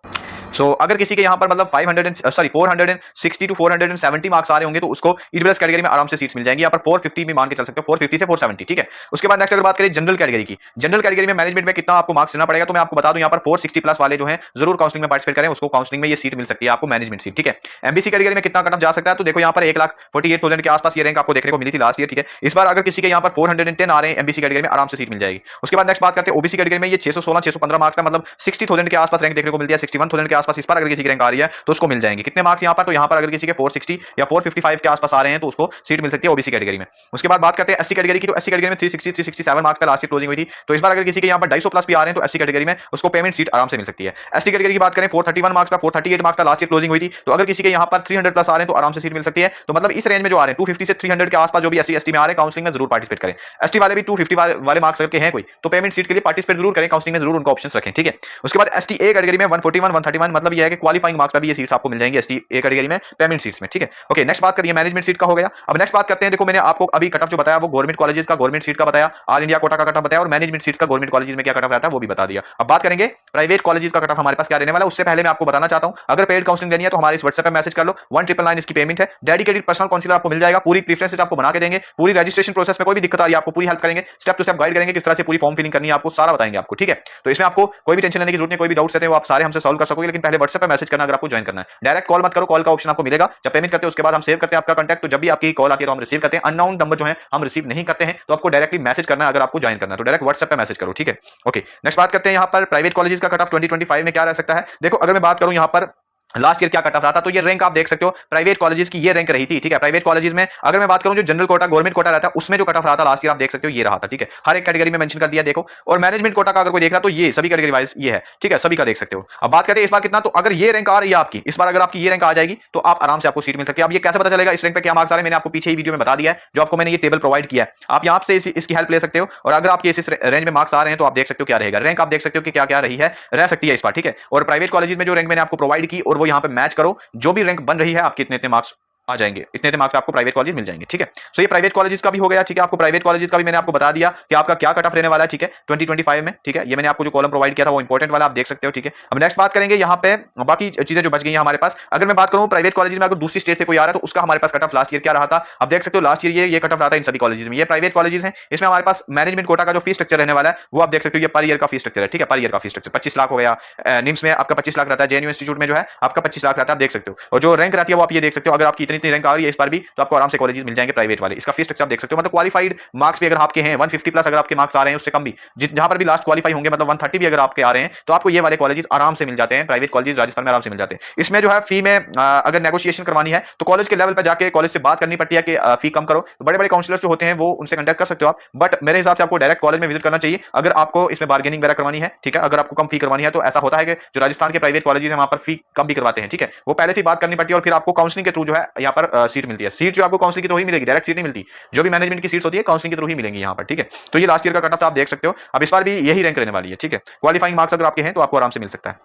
अगर किसी के यहाँ पर मतलब 460 टू 470 मार्क्स आ रहे होंगे, तो उसको ईडब्ल्यूएस कैटेगरी में आराम से सीट्स मिल जाएंगी। यहाँ पर 450 भी मान के चल सकते हो, 450 से 470, ठीक है। उसके बाद नेक्स्ट अगर बात करें जनरल कैटेगरी की, जनरल कैटेगरी में मैनेजमेंट में कितना आपको मार्क्स लेना पड़ेगा, तो मैं आपको बता दूं यहाँ पर 460 प्लस वाले जो हैं जरूर काउंसलिंग में पार्टिसिपेट करें, उसको काउंसलिंग में ये सीट मिल सकती है आपको, मैनेजमेंट सीट, ठीक है। एमबीसी कैटेगरी में कितना कट ऑफ जा सकता है, तो देखो यहाँ पर 1,48,000 के आसपास ये रैंक आपको देखने को मिली थी लास्ट ईयर, ठीक है। इस बार अगर किसी के यहाँ पर 410 आ रहे हैं एमबीसी कैटेगरी में, आराम से सीट मिल जाएगी। उसके बाद नेक्स्ट बात करते हैं ओबीसी कैटेगरी में, ये 616 615 मार्क्स का मतलब 60,000 के आसपास रैंक देखने को मिलती है, 61,000 के आसपास इस बार अगर किसी की रैंक आ रही है तो उसको मिल जाएंगे कितने मार्क्स यहाँ पर, तो यहाँ पर अगर किसी के 460 या 455 के आसपास आ रहे हैं तो उसको सीट मिल सकती है ओबीसी कैटेगरी में। उसके बाद बात करते हैं एससी कैटेगरी की, तो एससी कैटेगरी में 360 367 मार्क्स का लास्ट ईयर क्लोजिंग हुई थी, तो इस बार अगर किसी के यहाँ पर 250 प्लस भी आ रहे हैं तो एससी कैटेगरी में उसको पेमेंट सीट आराम से मिल सकती है। एसटी कैटेगरी की बात करें 431 मार्क्स का 438 मार्क्स का लास्ट ईयर क्लोजिंग हुई थी, तो अगर किसी के यहाँ पर 300 प्लस आ रहे हैं तो आराम से सीट मिल सकती है। तो मतलब इस रेंज में जो आ रहे हैं 250 से 300 के आसपास जो भी एससी एसटी में आ रहे हैं, काउंसलिंग में जरूर पार्टिसिपेट करें। एसटी वाले भी 250 वाले मार्क्स करके हैं कोई, तो पेमेंट सीट के लिए पार्टिसिपेट जरूर करें, काउंसलिंग में जरूर उनका ऑप्शन रखें, ठीक है। उसके बाद एसटी ए कैटेगरी में 141 131 मतलब यह है कि क्वालिफाइंग मार्क्स पर भी ये सीट्स आपको मिल जाएंगी एसटी ए कैटेगरी में पेमेंट सीट्स में, ठीक है। ओके, नेक्स्ट बात करिए मैनेजमेंट सीट का हो गया। अब नेक्स्ट बात करते हैं, देखो मैंने आपको अभी कट ऑफ जो बताया वो गवर्नमेंट कॉलेजेस का गवर्नमेंट सीट का बताया, ऑल इंडिया कोटा का कट ऑफ बताया, और मैनेजमेंट सीट्स का गवर्नमेंट कॉलेजेस में क्या कट ऑफ रहता है वो भी बता दिया। अब बात करेंगे प्राइवेट कॉलेजेस का कट ऑफ हमारे पास क्या रहने वाला है। उससे पहले मैं आपको बताना चाहता हूं, अगर पेड काउंसलिंग लेनी है तो हमारे इस व्हाट्सएप पे मैसेज कर लो, 1999 इसकी पेमेंट है, डेडिकेटेड पर्सनल काउंसलर आपको मिल जाएगा, पूरी प्रेफरेंसेस आपको बना के देंगे, पूरी रजिस्ट्रेशन प्रोसेस में कोई भी दिक्कत आ रही है आपको पूरी हेल्प करेंगे, स्टेप टू स्टेप गाइड करेंगे, किस तरह से पूरी फॉर्म फिलिंग करनी है आपको सारा बताएंगे आपको, ठीक है। तो इसमें आपको कोई भी टेंशन लेने की जरूरत नहीं, कोई भी डाउट्स रहते हैं वो आप सारे हमसे सॉल्व कर सकोगे, लेकिन पहले व्हाट्सएप पे मैसेज करना अगर आपको ज्वाइन करना है। डायरेक्ट कॉल मत करो, कॉल का ऑप्शन आपको मिलेगा जब पेमेंट करते हो, उसके बाद हम सेव करते हैं आपका कांटेक्ट, तो जब भी आपकी कॉल आती है तो हम रिसीव करते हैं। अननोन नंबर जो है हम रिसीव नहीं करते हैं, तो आपको डायरेक्टली मैसेज करना है, अगर आपको ज्वाइन करना है तो डायरेक्ट व्हाट्सएप पे मैसेज करो, ठीक है। ओके, नेक्स्ट बात करते हैं यहाँ पर प्राइवेट कॉलेजेस का कट ऑफ 2025 में क्या रह सकता है। देखो अगर मैं बात करूं यहाँ पर लास्ट ईयर क्या कट ऑफ रहा था, तो ये रैंक आप देख सकते हो प्राइवेट कॉलेजेस की ये रैंक रही थी, ठीक है। प्राइवेट कॉलेजेस में अगर मैं बात करूं जो जनरल कोटा गवर्नमेंट कोटा रहता है उसमें जो कट ऑफ रहा था लास्ट ईयर आप देख सकते हो ये रहा था, ठीक है। हर एक कैटेगरी में मेंशन कर दिया देखो, और मैनेजमेंट कोटा का अगर कोई देख रहा तो ये सभी कैटेगरी वाइज ये है, ठीक है, सभी का देख सकते हो। अब बात करते हैं इस बार कितना, तो अगर ये रैंक आ रही है आपकी इस बार, अगर आपकी ये रैंक आ जाएगी तो आप आराम से आपको सीट मिल सकती है। अब ये कैसे पता चलेगा इस रैंक पे क्या मार्क्स आ रहे हैं, मैंने आपको पीछे ही वीडियो में बता दिया है, जो आपको मैंने ये टेबल प्रोवाइड किया है, आप यहाँ से इसकी हेल्प ले सकते हो। और अगर आपके इस रेंज में मार्क्स आ रहे हैं तो आप देख सकते हो क्या रहेगा रैंक, आप देख सकते हो कि क्या क्या रही है रह सकती है इस बार, ठीक है। और प्राइवेट कॉलेज में जो रैंक मैंने आपको प्रोवाइड की और वो यहाँ पे मैच करो, जो भी रैंक बन रही है आपके इतने मार्क्स आ जाएंगे, इतने मार्क्स आपको प्राइवेट कॉलेज मिल जाएंगे, ठीक है। सो ये प्राइवेट कॉलेजेस का भी हो गया, ठीक है। आपको प्राइवेट कॉलेजेस का भी मैंने आपको बता दिया कि आपका क्या कट ऑफ रहने वाला है, ठीक है, 2025 में, ठीक है। ये मैंने आपको जो कॉलम प्रोवाइड किया था वो इंपॉर्टेंट वाला आप देख सकते हो, ठीक है। अब नेक्स्ट बात करेंगे यहाँ पे बाकी चीजें जो बच गई हैं हमारे पास। अगर मैं बात करूं प्राइवेट कॉलेज में अगर दूसरी स्टेट से कोई आ रहा है तो उसका हमारे पास कट ऑफ लास्ट ईयर क्या रहा था, आप देख सकते हो लास्ट ईयर ये कट ऑफ रहा था इन सभी कॉलेजेस में। ये प्राइवेट कॉलेजेस हैं, इसमें हमारे पास मैनेजमेंट कोटा का जो फीस स्ट्रक्चर रहने वाला है वो आप देख सकते हो, ये पर ईयर का फीस स्ट्रक्चर है, ठीक है। पर ईयर का फीस स्ट्रक्चर 25 लाख हो गया, निम्स में आपका 25 लाख रहता है, जेएनयू इंस्टीट्यूट में जो है आपका 25 लाख रहता है, आप देख सकते हो। और जो रैंक रहती है वो आप ये देख सकते हो, अगर आपकी इतनी रैंक आ रही है इस बार भी तो आपको आराम से कॉलेजेस मिल जाएंगे प्राइवेट वाले। इसका फीस स्ट्रक्चर आप देख सकते हो, मतलब क्वालिफाइड मार्क्स भी अगर आपके हैं 150 प्लस, अगर आपके मार्क्स आ रहे हैं उससे कम भी, जहां पर भी लास्ट क्वालिफाई होंगे मतलब 130 भी अगर आपके आ रहे हैं तो आपको ये वाले कॉलेजेस आराम से मिल जाते हैं, प्राइवेट कॉलेजेस राजस्थान में आराम से मिल जाते हैं। इसमें जो है फी में अगर नेगोशिएशन करवानी है तो कॉलेज के लेवल पर जाके कॉलेज से बात करनी पड़ती है कि फी कम करो, तो बड़े बड़े काउंसलर्स जो होते हैं वो उनसे कंटेक्ट कर सकते हो आप, बट मेरे हिसाब से आपको डायरेक्ट कॉलेज में विजिट करना चाहिए अगर आपको इसमें बार्गेनिंग वगैरह करवानी है, ठीक है। अगर आपको कम फी करवानी है तो ऐसा होता है कि जो राजस्थान के प्राइवेट कॉलेजेस हैं वहां पर फी कम भी करवाते हैं, ठीक है। वो पहले से बात करनी पड़ती है और फिर आपको काउंसलिंग के थ्रू जो है यहाँ पर सीट मिलती है। सीट जो आपको काउंसलिंग के थ्रू ही मिलेगी, डायरेक्ट सीट नहीं मिलती, जो भी मैनेजमेंट की सीट्स होती है काउंसलिंग के थ्रू ही मिलेंगी यहाँ पर, ठीक है। तो ये लास्ट ईयर का कट ऑफ आप देख सकते हो, अब इस बार भी यही रैंक रहने वाली है, ठीक है। क्वालिफाइंग मार्क्स अगर आपके हैं तो आपको आराम से मिल सकता है,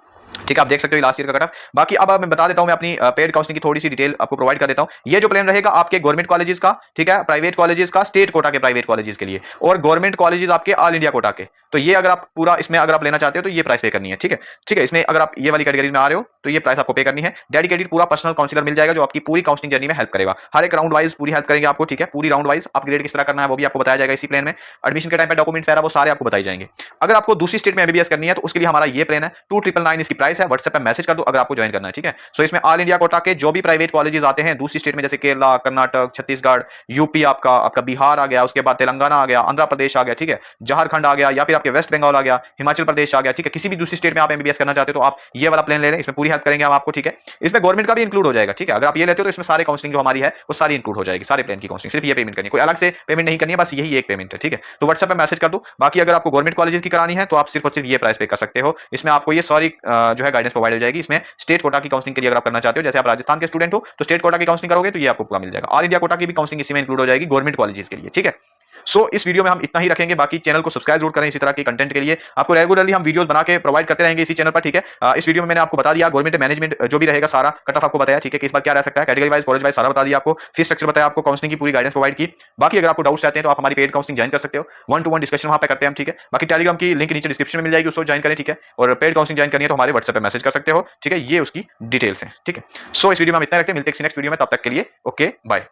ठीक है। आप देख सकते हो लास्ट ईयर का कट ऑफ। बाकी अब मैं बता देता हूं, मैं अपनी पेड काउंसलिंग की थोड़ी सी डिटेल आपको प्रोवाइड कर देता हूं। ये जो प्लान रहेगा आपके गवर्नमेंट कॉलेजेस का, ठीक है, प्राइवेट कॉलेजेस का, स्टेट कोटा के प्राइवेट कॉलेजेस के लिए, और गवर्नमेंट कॉलेजेस आपके ऑल इंडिया कोटा के। तो ये अगर आप पूरा इसमें अगर आप लेना चाहते हो तो ये प्राइस पे करनी है, ठीक है, ठीक है। इसमें अगर आप ये वाली कैटेगरी में आ रहे हो तो ये प्राइस आपको पे करनी है। डेडिकेटेड पूरा पर्सनल काउंसलर मिल जाएगा जो आपकी पूरी काउंसलिंग जर्नी में हेल्प करेगा, हर एक राउंड वाइज पूरी हेल्प करेंगे आपको, ठीक है। पूरी राउंड वाइज अपग्रेड किस तरह करना है वो भी आपको बताया जाएगा इसी प्लान में। एडमिशन के टाइम पे डॉक्यूमेंट्स वगैरह वो सारे आपको बताए जाएंगे। अगर आपको दूसरी स्टेट में एमबीबीएस करनी है तो उसके लिए हमारा ये प्लान है, 2999 इसकी प्राइस है, व्हाट्सएप पे मैसेज कर दो अगर आपको ज्वाइन करना है, ठीक है। सो इसमें ऑल इंडिया कोटा के जो भी प्राइवेट कॉलेजेस आते हैं दूसरी स्टेट में, जैसे केरला, कर्नाटक, छत्तीसगढ़, यूपी, आपका आपका बिहार आ गया, उसके बाद तेलंगाना आ गया, आंध्र प्रदेश आ गया, ठीक है, झारखंड आ गया, या फिर आपके वेस्ट बंगाल आ गया, हिमाचल प्रदेश आ गया, ठीक है, किसी भी दूसरी स्टेट में आप एमबीबीएस करना चाहते हो तो आप ये वाला प्लान ले लें, इसमें पूरी हेल्प करेंगे हम आपको, ठीक है। इसमें गवर्नमेंट का भी इंक्लूड हो जाएगा, ठीक है। अगर आप ये लेते हो तो इसमें सारे काउंसलिंग जो हमारी है वो सारी इंक्लूड हो जाएगी, सारे प्लान की काउंसलिंग, सिर्फ ये पेमेंट करनी है, कोई अलग से पेमेंट नहीं करनी है, बस यही एक पेमेंट है, ठीक है। तो व्हाट्सएप पे मैसेज कर दो। बाकी अगर आपको गवर्नमेंट कॉलेजेस की करानी है तो आप सिर्फ और सिर्फ ये प्राइस पे कर सकते हो। इसमें आपको ये सारी जो है गाइडेंस प्रोवाइड हो जाएगी। इसमें स्टेट कोटा की काउंसलिंग के लिए अगर आप करना चाहते हो, जैसे आप राजस्थान के स्टूडेंट हो तो स्टेट कोटा की काउंसलिंग करोगे तो ये आपको पूरा मिल जाएगा। ऑल इंडिया कोटा की भी काउंसलिंग इसी में इंक्लूड हो जाएगी गवर्नमेंट कॉलेजेस के लिए, ठीक है। सो इस वीडियो में हम इतना ही रखेंगे, बाकी चैनल को सब्सक्राइब जरूर करें इसी तरह के कंटेंट के लिए। आपको रेगुलरली हम वीडियोस बना के प्रोवाइड करते रहेंगे इसी चैनल पर, ठीक है। इस वीडियो में मैंने आपको बता दिया गवर्नमेंट मैनेजमेंट जो भी रहेगा सारा कट ऑफ आपको बताया, ठीक है, कि इस बार क्या रह सकता है, कैटेगरी वाइज, कॉलेज वाइज सारा बता दिया आपको, फीस स्ट्रक्चर बताया आपको, काउंसलिंग की पूरी गाइडेंस प्रोवाइड की। बाकी अगर आपको डाउट्स चाहते हैं तो आप हमारी पेड काउंसलिंग ज्वाइन कर सकते हो, 1-to-1 डिस्कशन वहां पे करते हैं हम, ठीक है। बाकी टेलीग्राम की लिंक नीचे डिस्क्रिप्शन में मिल जाएगी, उसको ज्वाइन करें, ठीक है। और पेड काउंसलिंग ज्वाइन करनी है तो हमारे व्हाट्सएप पे मैसेज कर सकते हो, ठीक है। ये उसकी डिटेल्स हैं, ठीक है। सो इस वीडियो में हम इतना रखते हैं, मिलते हैं नेक्स्ट वीडियो में, तब तक के लिए ओके बाय।